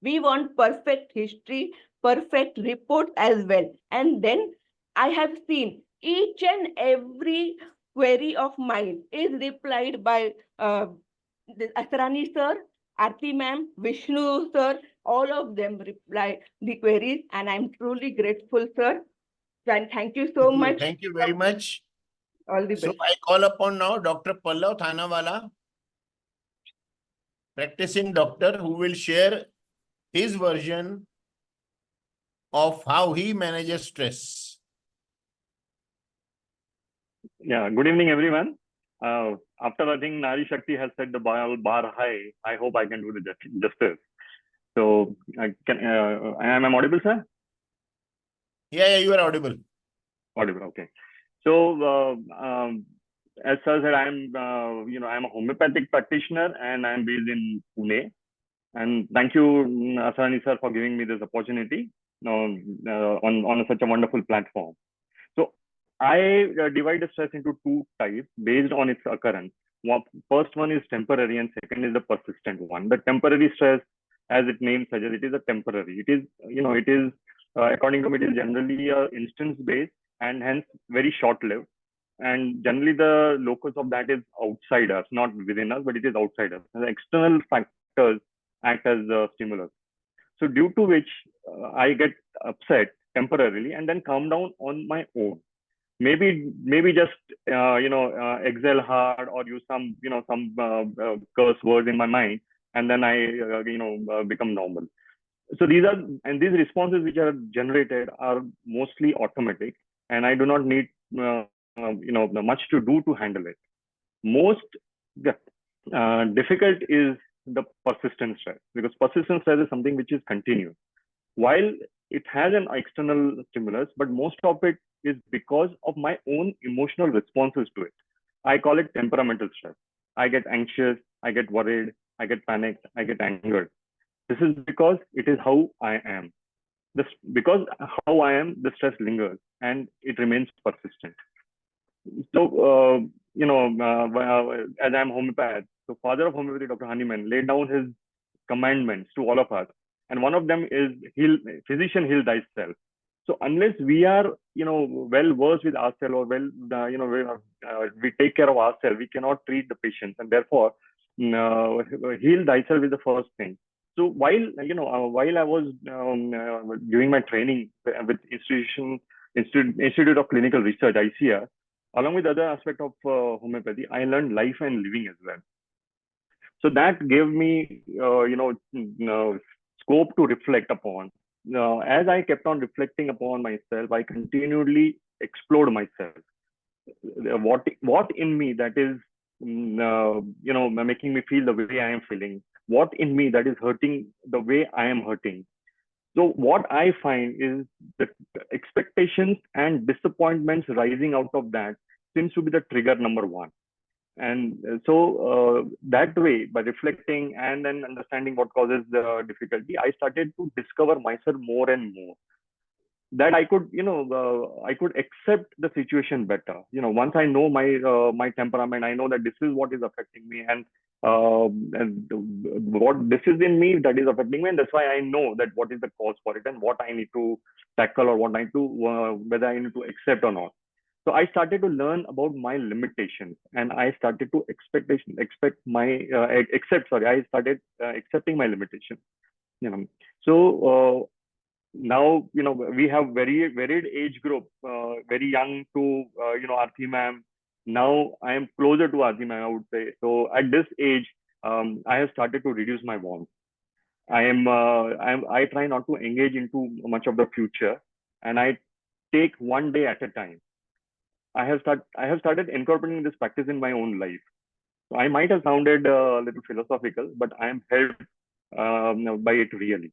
We want perfect history, perfect report as well. And then I have seen each and every query of mine is replied by Asrani sir, Aarti ma'am, Vishnu sir, all of them reply the queries, and I'm truly grateful, sir. And thank you so much. Thank you very much. All the So best. I call upon now Dr. Pallav Thanawala, practicing doctor, who will share his version of how he manages stress. Yeah, good evening, everyone. After I think Nari Shakti has set the bar high, I hope I can do the justice. So, am I audible, sir? Yeah, you are audible. Audible, okay. So, as sir said, I'm a homeopathic practitioner and I'm based in Pune. And thank you, Asrani sir, for giving me this opportunity on such a wonderful platform. So I divide the stress into two types based on its occurrence. First one is temporary and second is the persistent one. The temporary stress, as its name suggests, it is a temporary. It is according to me, it is generally instance based and hence very short lived. And generally the locus of that is outside us, not within us, but it is outside us. And the external factors act as the stimulus. So due to which I get upset temporarily and then calm down on my own. Maybe just exhale hard or use some curse words in my mind, and then I become normal. So these responses which are generated are mostly automatic, and I do not need much to do to handle it. Most difficult is the persistent stress, because persistent stress is something which is continuous. While it has an external stimulus, but most of it is because of my own emotional responses to it. I call it temperamental stress. I get anxious, I get worried, I get panicked, I get angered. This is because it is how I am. Because how I am, the stress lingers and it remains persistent. So, as I'm homeopath, so father of homeopathy, Dr. Hahnemann, laid down his commandments to all of us. And one of them is physician, heal thyself. So unless we are, well versed with ourselves or we take care of ourselves, we cannot treat the patients. And therefore, heal thyself is the first thing. So while I was doing my training with Institute of Clinical Research, ICR, along with other aspect of homeopathy, I learned life and living as well. So that gave me, scope to reflect upon. As I kept on reflecting upon myself, I continually explored myself. What in me that is, making me feel the way I am feeling? What in me that is hurting the way I am hurting? So what I find is the expectations and disappointments rising out of that seems to be the trigger number one. And so that way, by reflecting and then understanding what causes the difficulty, I started to discover myself more and more. That I could, I could accept the situation better. Once I know my temperament, I know that this is what is affecting me, and what this is in me that is affecting me, and that's why I know that what is the cause for it and what I need to tackle or what I need to whether I need to accept or not. So I started to learn about my limitations, and I started to I started accepting my limitations. you know. So now, you know, we have very varied age group, very young to, you know, Aarti ma'am. Now I am closer to Aarti ma'am, I would say. So at this age, I have started to reduce my warmth. I try not to engage into much of the future, and I take one day at a time. I have started incorporating this practice in my own life. So I might have sounded a little philosophical, but I am helped by it really.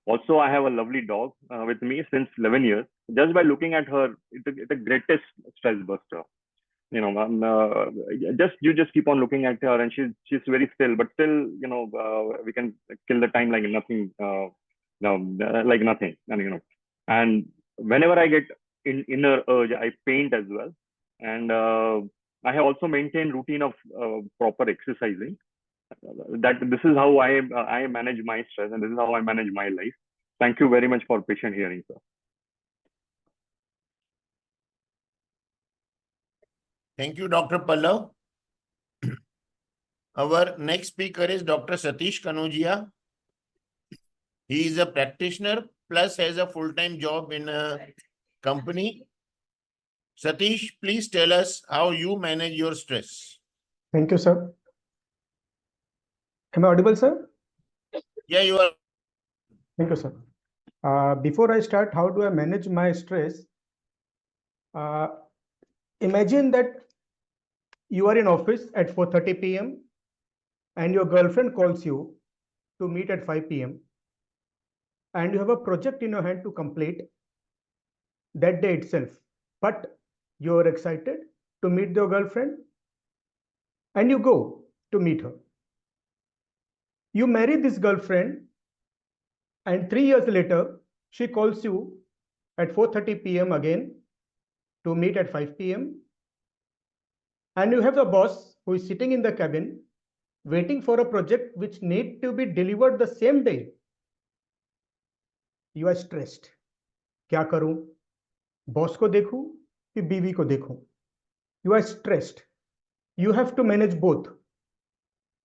Also, I have a lovely dog with me since 11 years. Just by looking at her, it's the greatest stress buster. You know, you just keep on looking at her, and she's very still, but still, you know, we can kill the time like nothing, like nothing, and you know. And whenever I get inner urge, I paint as well, and I have also maintained routine of proper exercising. That this is how I manage my stress, and this is how I manage my life. Thank you very much for patient hearing, sir. Thank you, Dr. Pallav. Our next speaker is Dr. Satish Kanodia. He is a practitioner plus has a full-time job in a company. Satish, please tell us how you manage your stress. Thank you, sir. Am I audible, sir? Yeah, you are. Thank you, sir. Before I start, how do I manage my stress? Imagine that you are in office at 4:30 p.m. and your girlfriend calls you to meet at 5 p.m. and you have a project in your hand to complete that day itself. But you are excited to meet your girlfriend and you go to meet her. You marry this girlfriend and 3 years later, she calls you at 4:30 p.m. again to meet at 5 p.m. And you have the boss who is sitting in the cabin waiting for a project which need to be delivered the same day. You are stressed. क्या करूं? Boss को देखूं कि बीवी को देखूं? You are stressed. You have to manage both.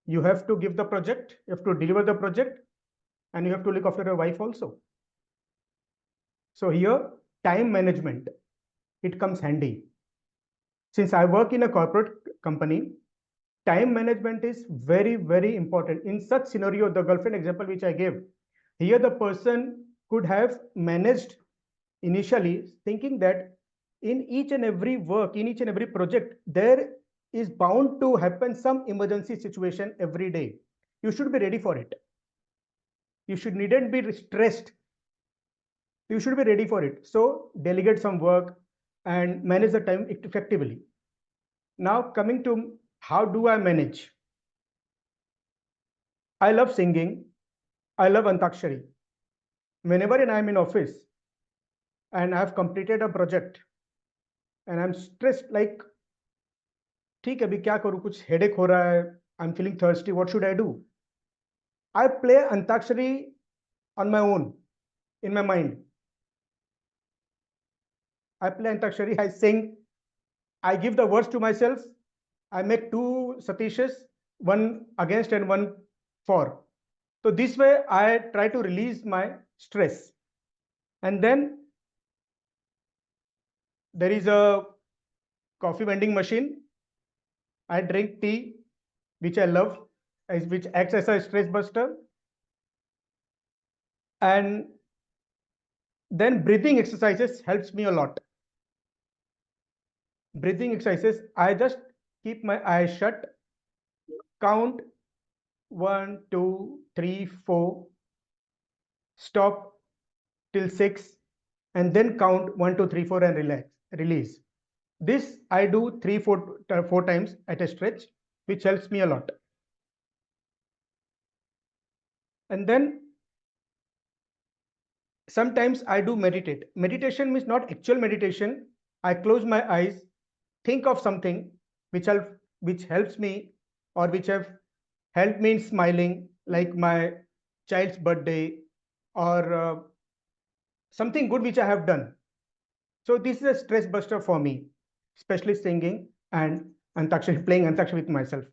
You have to give the project, you have to deliver the project, and you have to look after your wife also. So here, time management, it comes handy. Since I work in a corporate company, time management is very, very important. In such scenario, the girlfriend example which I gave, here the person could have managed initially thinking that in each and every work, in each and every project, there is bound to happen some emergency situation every day. You should be ready for it. You needn't be stressed. You should be ready for it. So delegate some work and manage the time effectively. Now coming to how do I manage? I love singing. I love Antakshari. Whenever I'm in office and I've completed a project and I'm stressed, like, ठीक है, अभी क्या करूं, कुछ headache हो रहा है, I'm feeling thirsty, what should I do? I play Antakshari on my own, in my mind. I play Antakshari, I sing, I give the words to myself, I make two Satishes, one against and one for. So this way I try to release my stress. And then there is a coffee vending machine. I drink tea, which I love, which acts as a stress buster. And then breathing exercises helps me a lot. Breathing exercises, I just keep my eyes shut, count 1, 2, 3, 4, stop till 6, and then count 1, 2, 3, 4 and relax, release. This I do 4 times at a stretch, which helps me a lot. And then sometimes I do meditate. Meditation means not actual meditation. I close my eyes, think of something which helps me or which have helped me in smiling, like my child's birthday or something good which I have done. So this is a stress buster for me, especially singing and Antakshari, playing Antakshari with myself.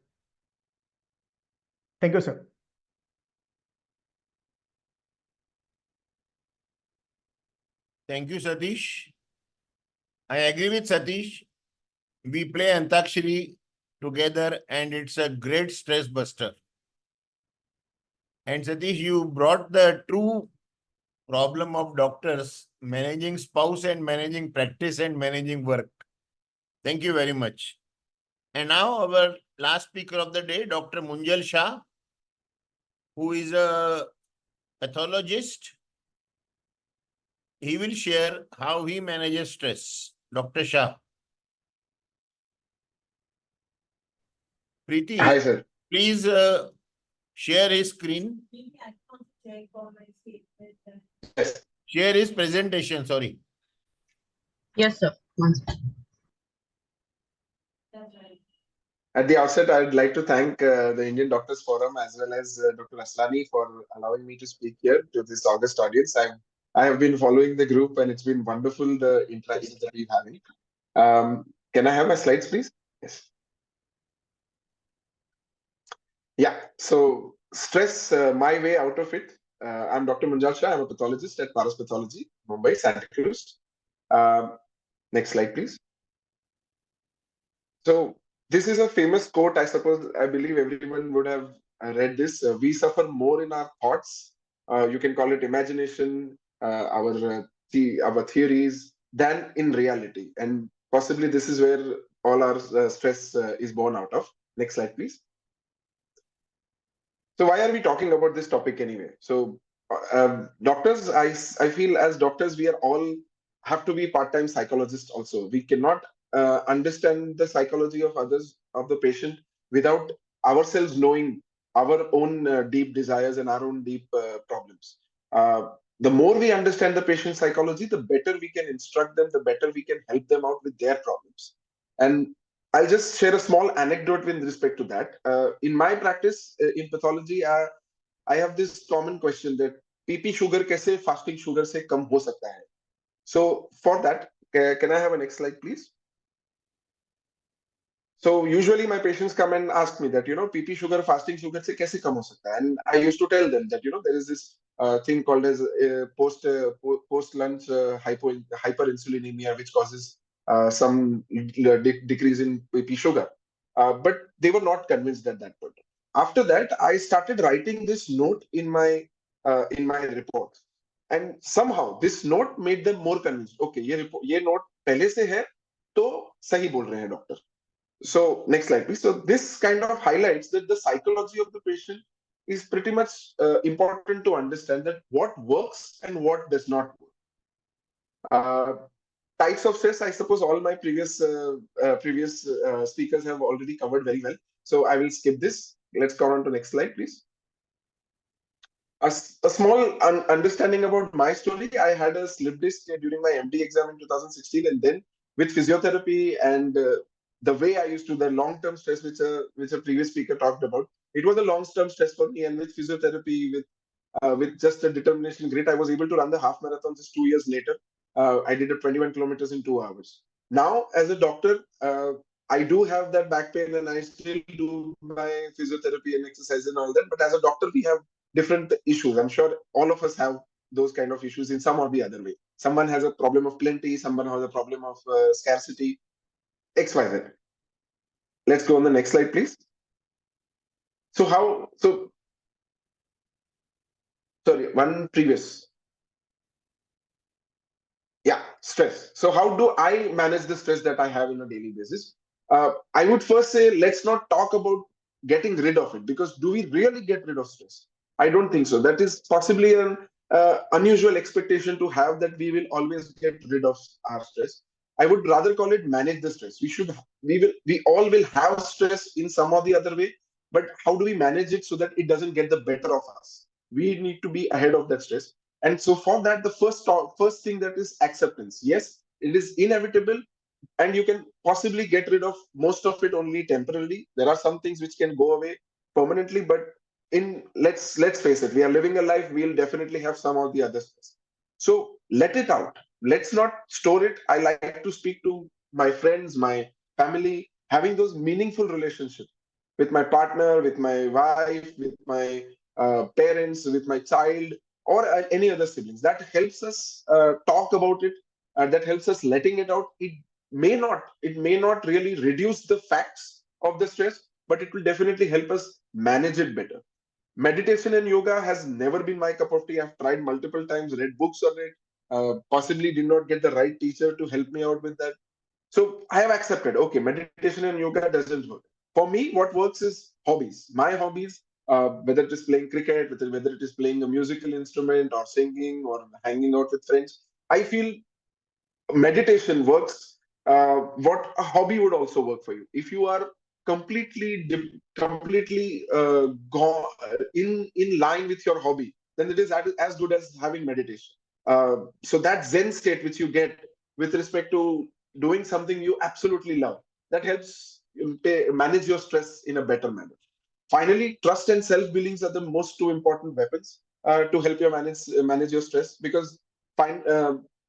Thank you, sir. Thank you, Satish. I agree with Satish. We play Antakshari together and it's a great stress buster. And Satish, you brought the true problem of doctors managing spouse and managing practice and managing work. Thank you very much. And now our last speaker of the day, Dr. Munjal Shah, who is a pathologist. He will share how he manages stress. Dr. Shah. Preeti, Hi, sir. please share his screen. Yes. Share his presentation, sorry. Yes, sir. One second. At the outset, I'd like to thank the Indian Doctors Forum as well as Dr. Aslani for allowing me to speak here to this August audience. I have been following the group and it's been wonderful, the interactions that we're having. Can I have my slides, please? Yes. Yeah, so stress, my way out of it. I'm Dr. Munjal Shah. I'm a pathologist at Paras Pathology, Mumbai, Santa Cruz. Next slide, please. So this is a famous quote. I believe everyone would have read this. We suffer more in our thoughts. You can call it imagination, our theories, than in reality. And possibly this is where all our stress is born out of. Next slide, please. So why are we talking about this topic anyway? So doctors, I feel as doctors, we are all have to be part-time psychologists also. We cannot understand the psychology of others, of the patient, without ourselves knowing our own deep desires and our own deep problems. The more we understand the patient psychology, the better we can instruct them, the better we can help them out with their problems. And I'll just share a small anecdote with respect to that. In my practice in pathology, I have this common question that PP sugar kaise fasting sugar se kam ho sakta hai? So for that, can I have a next slide, please? So usually my patients come and ask me that, PP sugar, fasting sugar se kaise kam ho sakta hai? And I used to tell them that, there is this thing called as post-lunch hyperinsulinemia, which causes some decrease in PP sugar. But they were not convinced at that point. After that, I started writing this note in my report. And somehow this note made them more convinced. Okay, ye note pehle se hai, to sahi bol rahe hain doctor. So next slide, please. So this kind of highlights that the psychology of the patient is pretty much important to understand that what works and what does not work. Types of stress, I suppose all my previous speakers have already covered very well. So I will skip this. Let's go on to next slide, please. A small understanding about my story. I had a slip disc during my MD exam in 2016, and then with physiotherapy and the way I used to, the long-term stress, which a previous speaker talked about, it was a long-term stress for me. And with physiotherapy, with just a determination grit, I was able to run the half marathon just 2 years later. I did 21 kilometers in 2 hours. Now, as a doctor, I do have that back pain and I still do my physiotherapy and exercise and all that. But as a doctor, we have different issues. I'm sure all of us have those kind of issues in some or the other way. Someone has a problem of plenty, someone has a problem of scarcity, XYZ. Let's go on the next slide, please. Sorry, one previous. Yeah, stress. So how do I manage the stress that I have on a daily basis? I would first say, let's not talk about getting rid of it, because do we really get rid of stress? I don't think so. That is possibly an unusual expectation to have, that we will always get rid of our stress. I would rather call it manage the stress. We all will have stress in some or the other way, but how do we manage it so that it doesn't get the better of us? We need to be ahead of that stress. And so for that, the first thing that is acceptance. Yes, it is inevitable, and you can possibly get rid of most of it only temporarily. There are some things which can go away permanently, but let's face it, we are living a life, we'll definitely have some of the other stress. So let it out. Let's not store it. I like to speak to my friends, my family, having those meaningful relationships with my partner, with my wife, with my parents, with my child. or any other siblings. That helps us talk about it, that helps us letting it out. It may not really reduce the facts of the stress, but it will definitely help us manage it better. Meditation and yoga has never been my cup of tea. I've tried multiple times, read books on it, possibly did not get the right teacher to help me out with that. So I have accepted, okay, meditation and yoga doesn't work. For me, what works is hobbies. My hobbies, whether it is playing cricket, whether it is playing a musical instrument or singing or hanging out with friends, I feel meditation works. What a hobby would also work for you. If you are completely gone in line with your hobby, then it is as good as having meditation. So that Zen state which you get with respect to doing something you absolutely love, that helps you manage your stress in a better manner. Finally, trust and self-beliefs are the most two important weapons to help you manage your stress, because find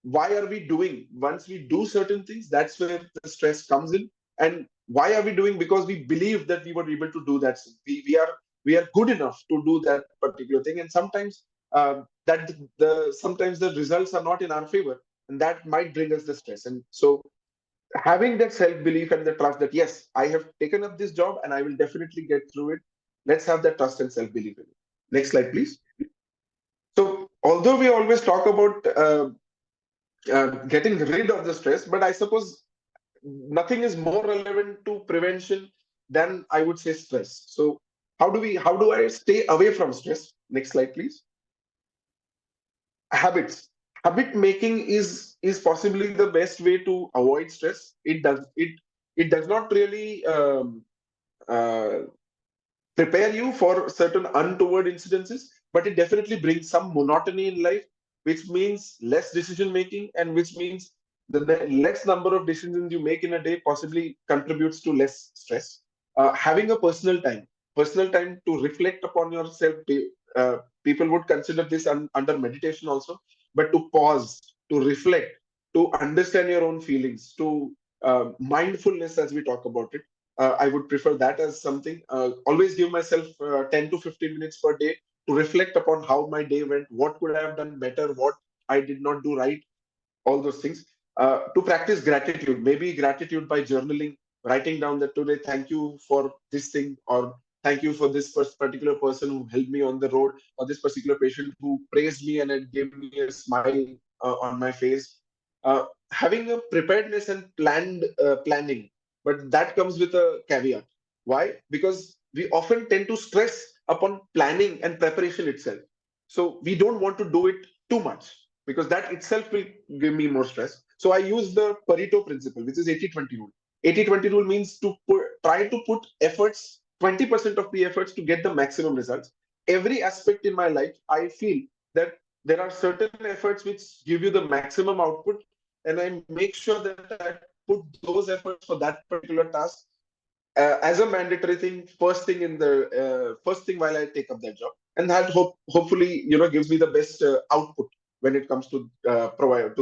why are we doing, once we do certain things, that's where the stress comes in. And why are we doing? Because we believe that we were able to do that. We are good enough to do that particular thing, and sometimes sometimes the results are not in our favor, and that might bring us the stress. And so having that self-belief and the trust that yes, I have taken up this job and I will definitely get through it. Let's have that trust and self-belief in it. Next slide, please. So although we always talk about getting rid of the stress, but I suppose nothing is more relevant to prevention than, I would say, stress. So how do I stay away from stress? Next slide, please. Habit making is possibly the best way to avoid stress. It does not really uh, prepare you for certain untoward incidences, but it definitely brings some monotony in life, which means less decision making, and which means the less number of decisions you make in a day possibly contributes to less stress. Having a personal time to reflect upon yourself. People would consider this under meditation also, but to pause, to reflect, to understand your own feelings, to mindfulness, as we talk about it. I would prefer that as something. Always give myself 10 to 15 minutes per day to reflect upon how my day went, what could I have done better, what I did not do right, all those things. To practice gratitude, maybe gratitude by journaling, writing down that today, thank you for this thing, or thank you for this particular person who helped me on the road, or this particular patient who praised me and it gave me a smile on my face. Having a preparedness and planning, but that comes with a caveat. Why? Because we often tend to stress upon planning and preparation itself. So we don't want to do it too much, because that itself will give me more stress. So I use the Pareto principle, which is 80-20 rule. 80-20 rule means to try to put efforts, 20% of the efforts to get the maximum results. Every aspect in my life, I feel that there are certain efforts which give you the maximum output, and I make sure that I put those efforts for that particular task as a mandatory thing, first thing while I take up that job, and that hopefully gives me the best output when it comes to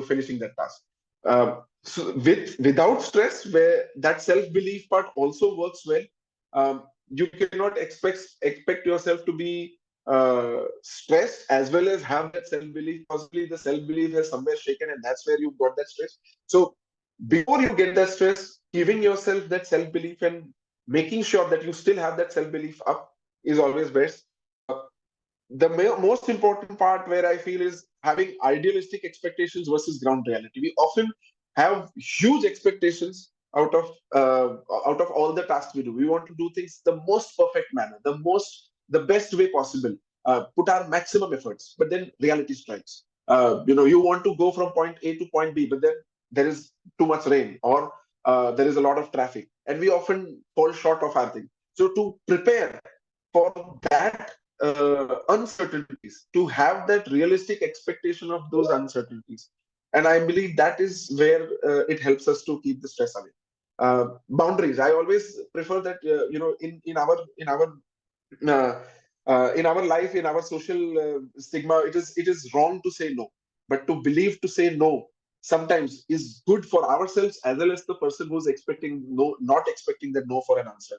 finishing that task. So without stress, where that self-belief part also works well, you cannot expect yourself to be stressed as well as have that self-belief. Possibly the self-belief has somewhere shaken, and that's where you got that stress. So before you get that stress, giving yourself that self-belief and making sure that you still have that self-belief up is always best. The most important part where I feel is having idealistic expectations versus ground reality. We often have huge expectations out of all the tasks we do. We want to do things the most perfect manner, the best way possible, put our maximum efforts, but then reality strikes. You want to go from point A to point B, but then there is too much rain, or there is a lot of traffic, and we often fall short of our thing. So to prepare for that uncertainties, to have that realistic expectation of those uncertainties, and I believe that is where it helps us to keep the stress away. Boundaries. I always prefer that in our life, in our social stigma, it is wrong to say no, but to believe to say no sometimes is good for ourselves as well as the person who's expecting no, not expecting that no for an answer.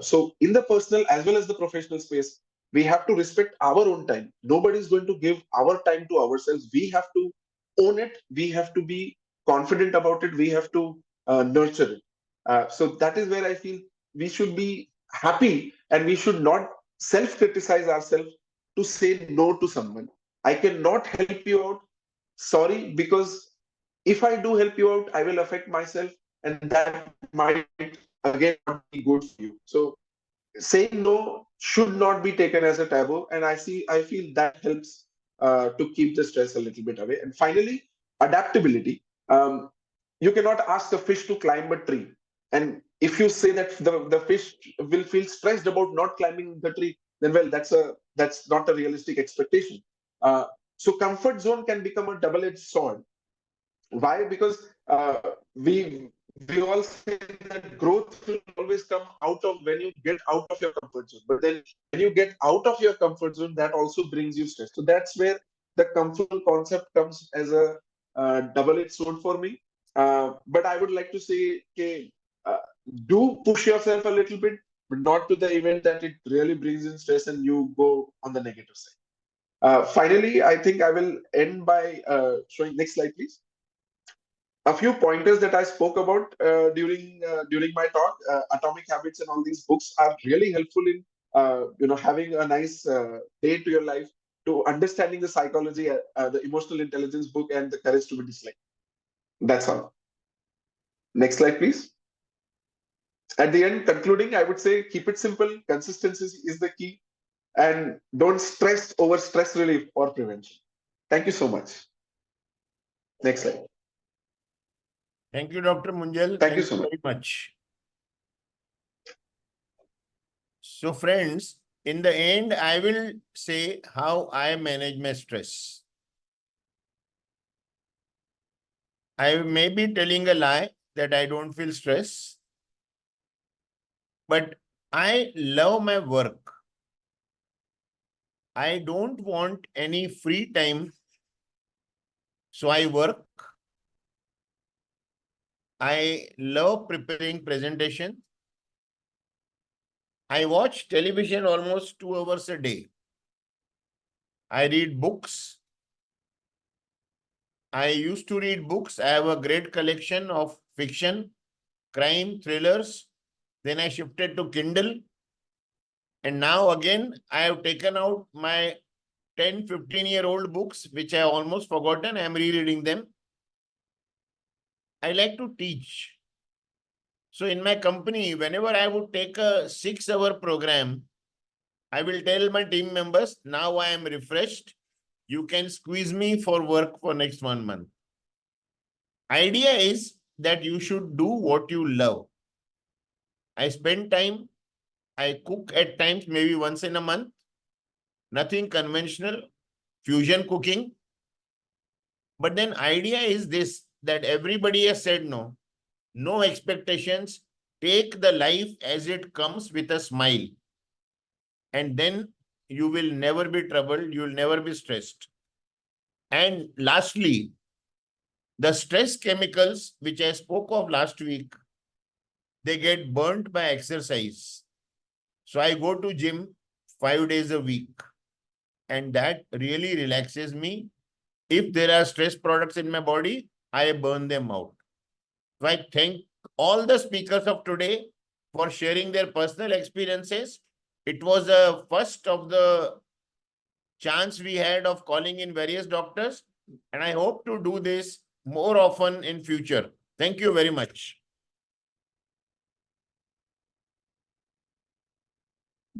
So in the personal as well as the professional space, we have to respect our own time. Nobody is going to give our time to ourselves. We have to own it. We have to be confident about it. We have to nurture it. So that is where I feel we should be happy, and we should not self-criticize ourselves to say no to someone. I cannot help you out. Sorry, because if I do help you out, I will affect myself, and that might again not be good for you. So saying no should not be taken as a taboo, and I feel that helps to keep the stress a little bit away. And finally, adaptability. You cannot ask a fish to climb a tree, and if you say that the fish will feel stressed about not climbing the tree, then well, that's not a realistic expectation. So comfort zone can become a double-edged sword. Why? Because we all say that growth will always come out of when you get out of your comfort zone. But then when you get out of your comfort zone, that also brings you stress. So that's where the comfort concept comes as a double-edged sword for me. But I would like to say, okay, do push yourself a little bit, but not to the event that it really brings in stress and you go on the negative side. Finally, I think I will end by showing next slide, please. A few pointers that I spoke about during my talk. Atomic Habits and all these books are really helpful in having a nice day to your life, to understanding the psychology, the emotional intelligence book, and the Courage to be Disliked. That's all. Next slide, please. At the end, concluding, I would say keep it simple. Consistency is the key, and don't stress over stress relief or prevention. Thank you so much. Next slide. Thank you, Dr. Munjal. Thank you so much. Very much. So friends, in the end, I will say how I manage my stress. I may be telling a lie that I don't feel stress, but I love my work. I don't want any free time, so I work. I love preparing presentation. I watch television almost 2 hours a day. I read books. I used to read books. I have a great collection of fiction, crime, thrillers. Then I shifted to Kindle. And now again, I have taken out my 10, 15-year-old books, which I almost forgotten. I am rereading them. I like to teach. So in my company, whenever I would take a 6-hour program, I will tell my team members, now I am refreshed. You can squeeze me for work for next 1 month. Idea is that you should do what you love. I spend time, I cook at times, maybe once in a month. Nothing conventional, fusion cooking. But then idea is this, that everybody has said no. No expectations. Take the life as it comes with a smile. And then you will never be troubled. You will never be stressed. And lastly, the stress chemicals, which I spoke of last week, they get burnt by exercise. So I go to gym 5 days a week, and that really relaxes me. If there are stress products in my body, I burn them out. So I thank all the speakers of today for sharing their personal experiences. It was a first of the chance we had of calling in various doctors, and I hope to do this more often in future. Thank you very much.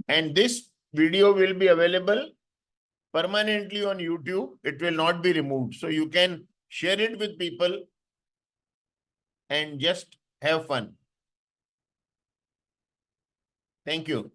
And this video will be available permanently on YouTube. It will not be removed. So you can share it with people and just have fun. Thank you.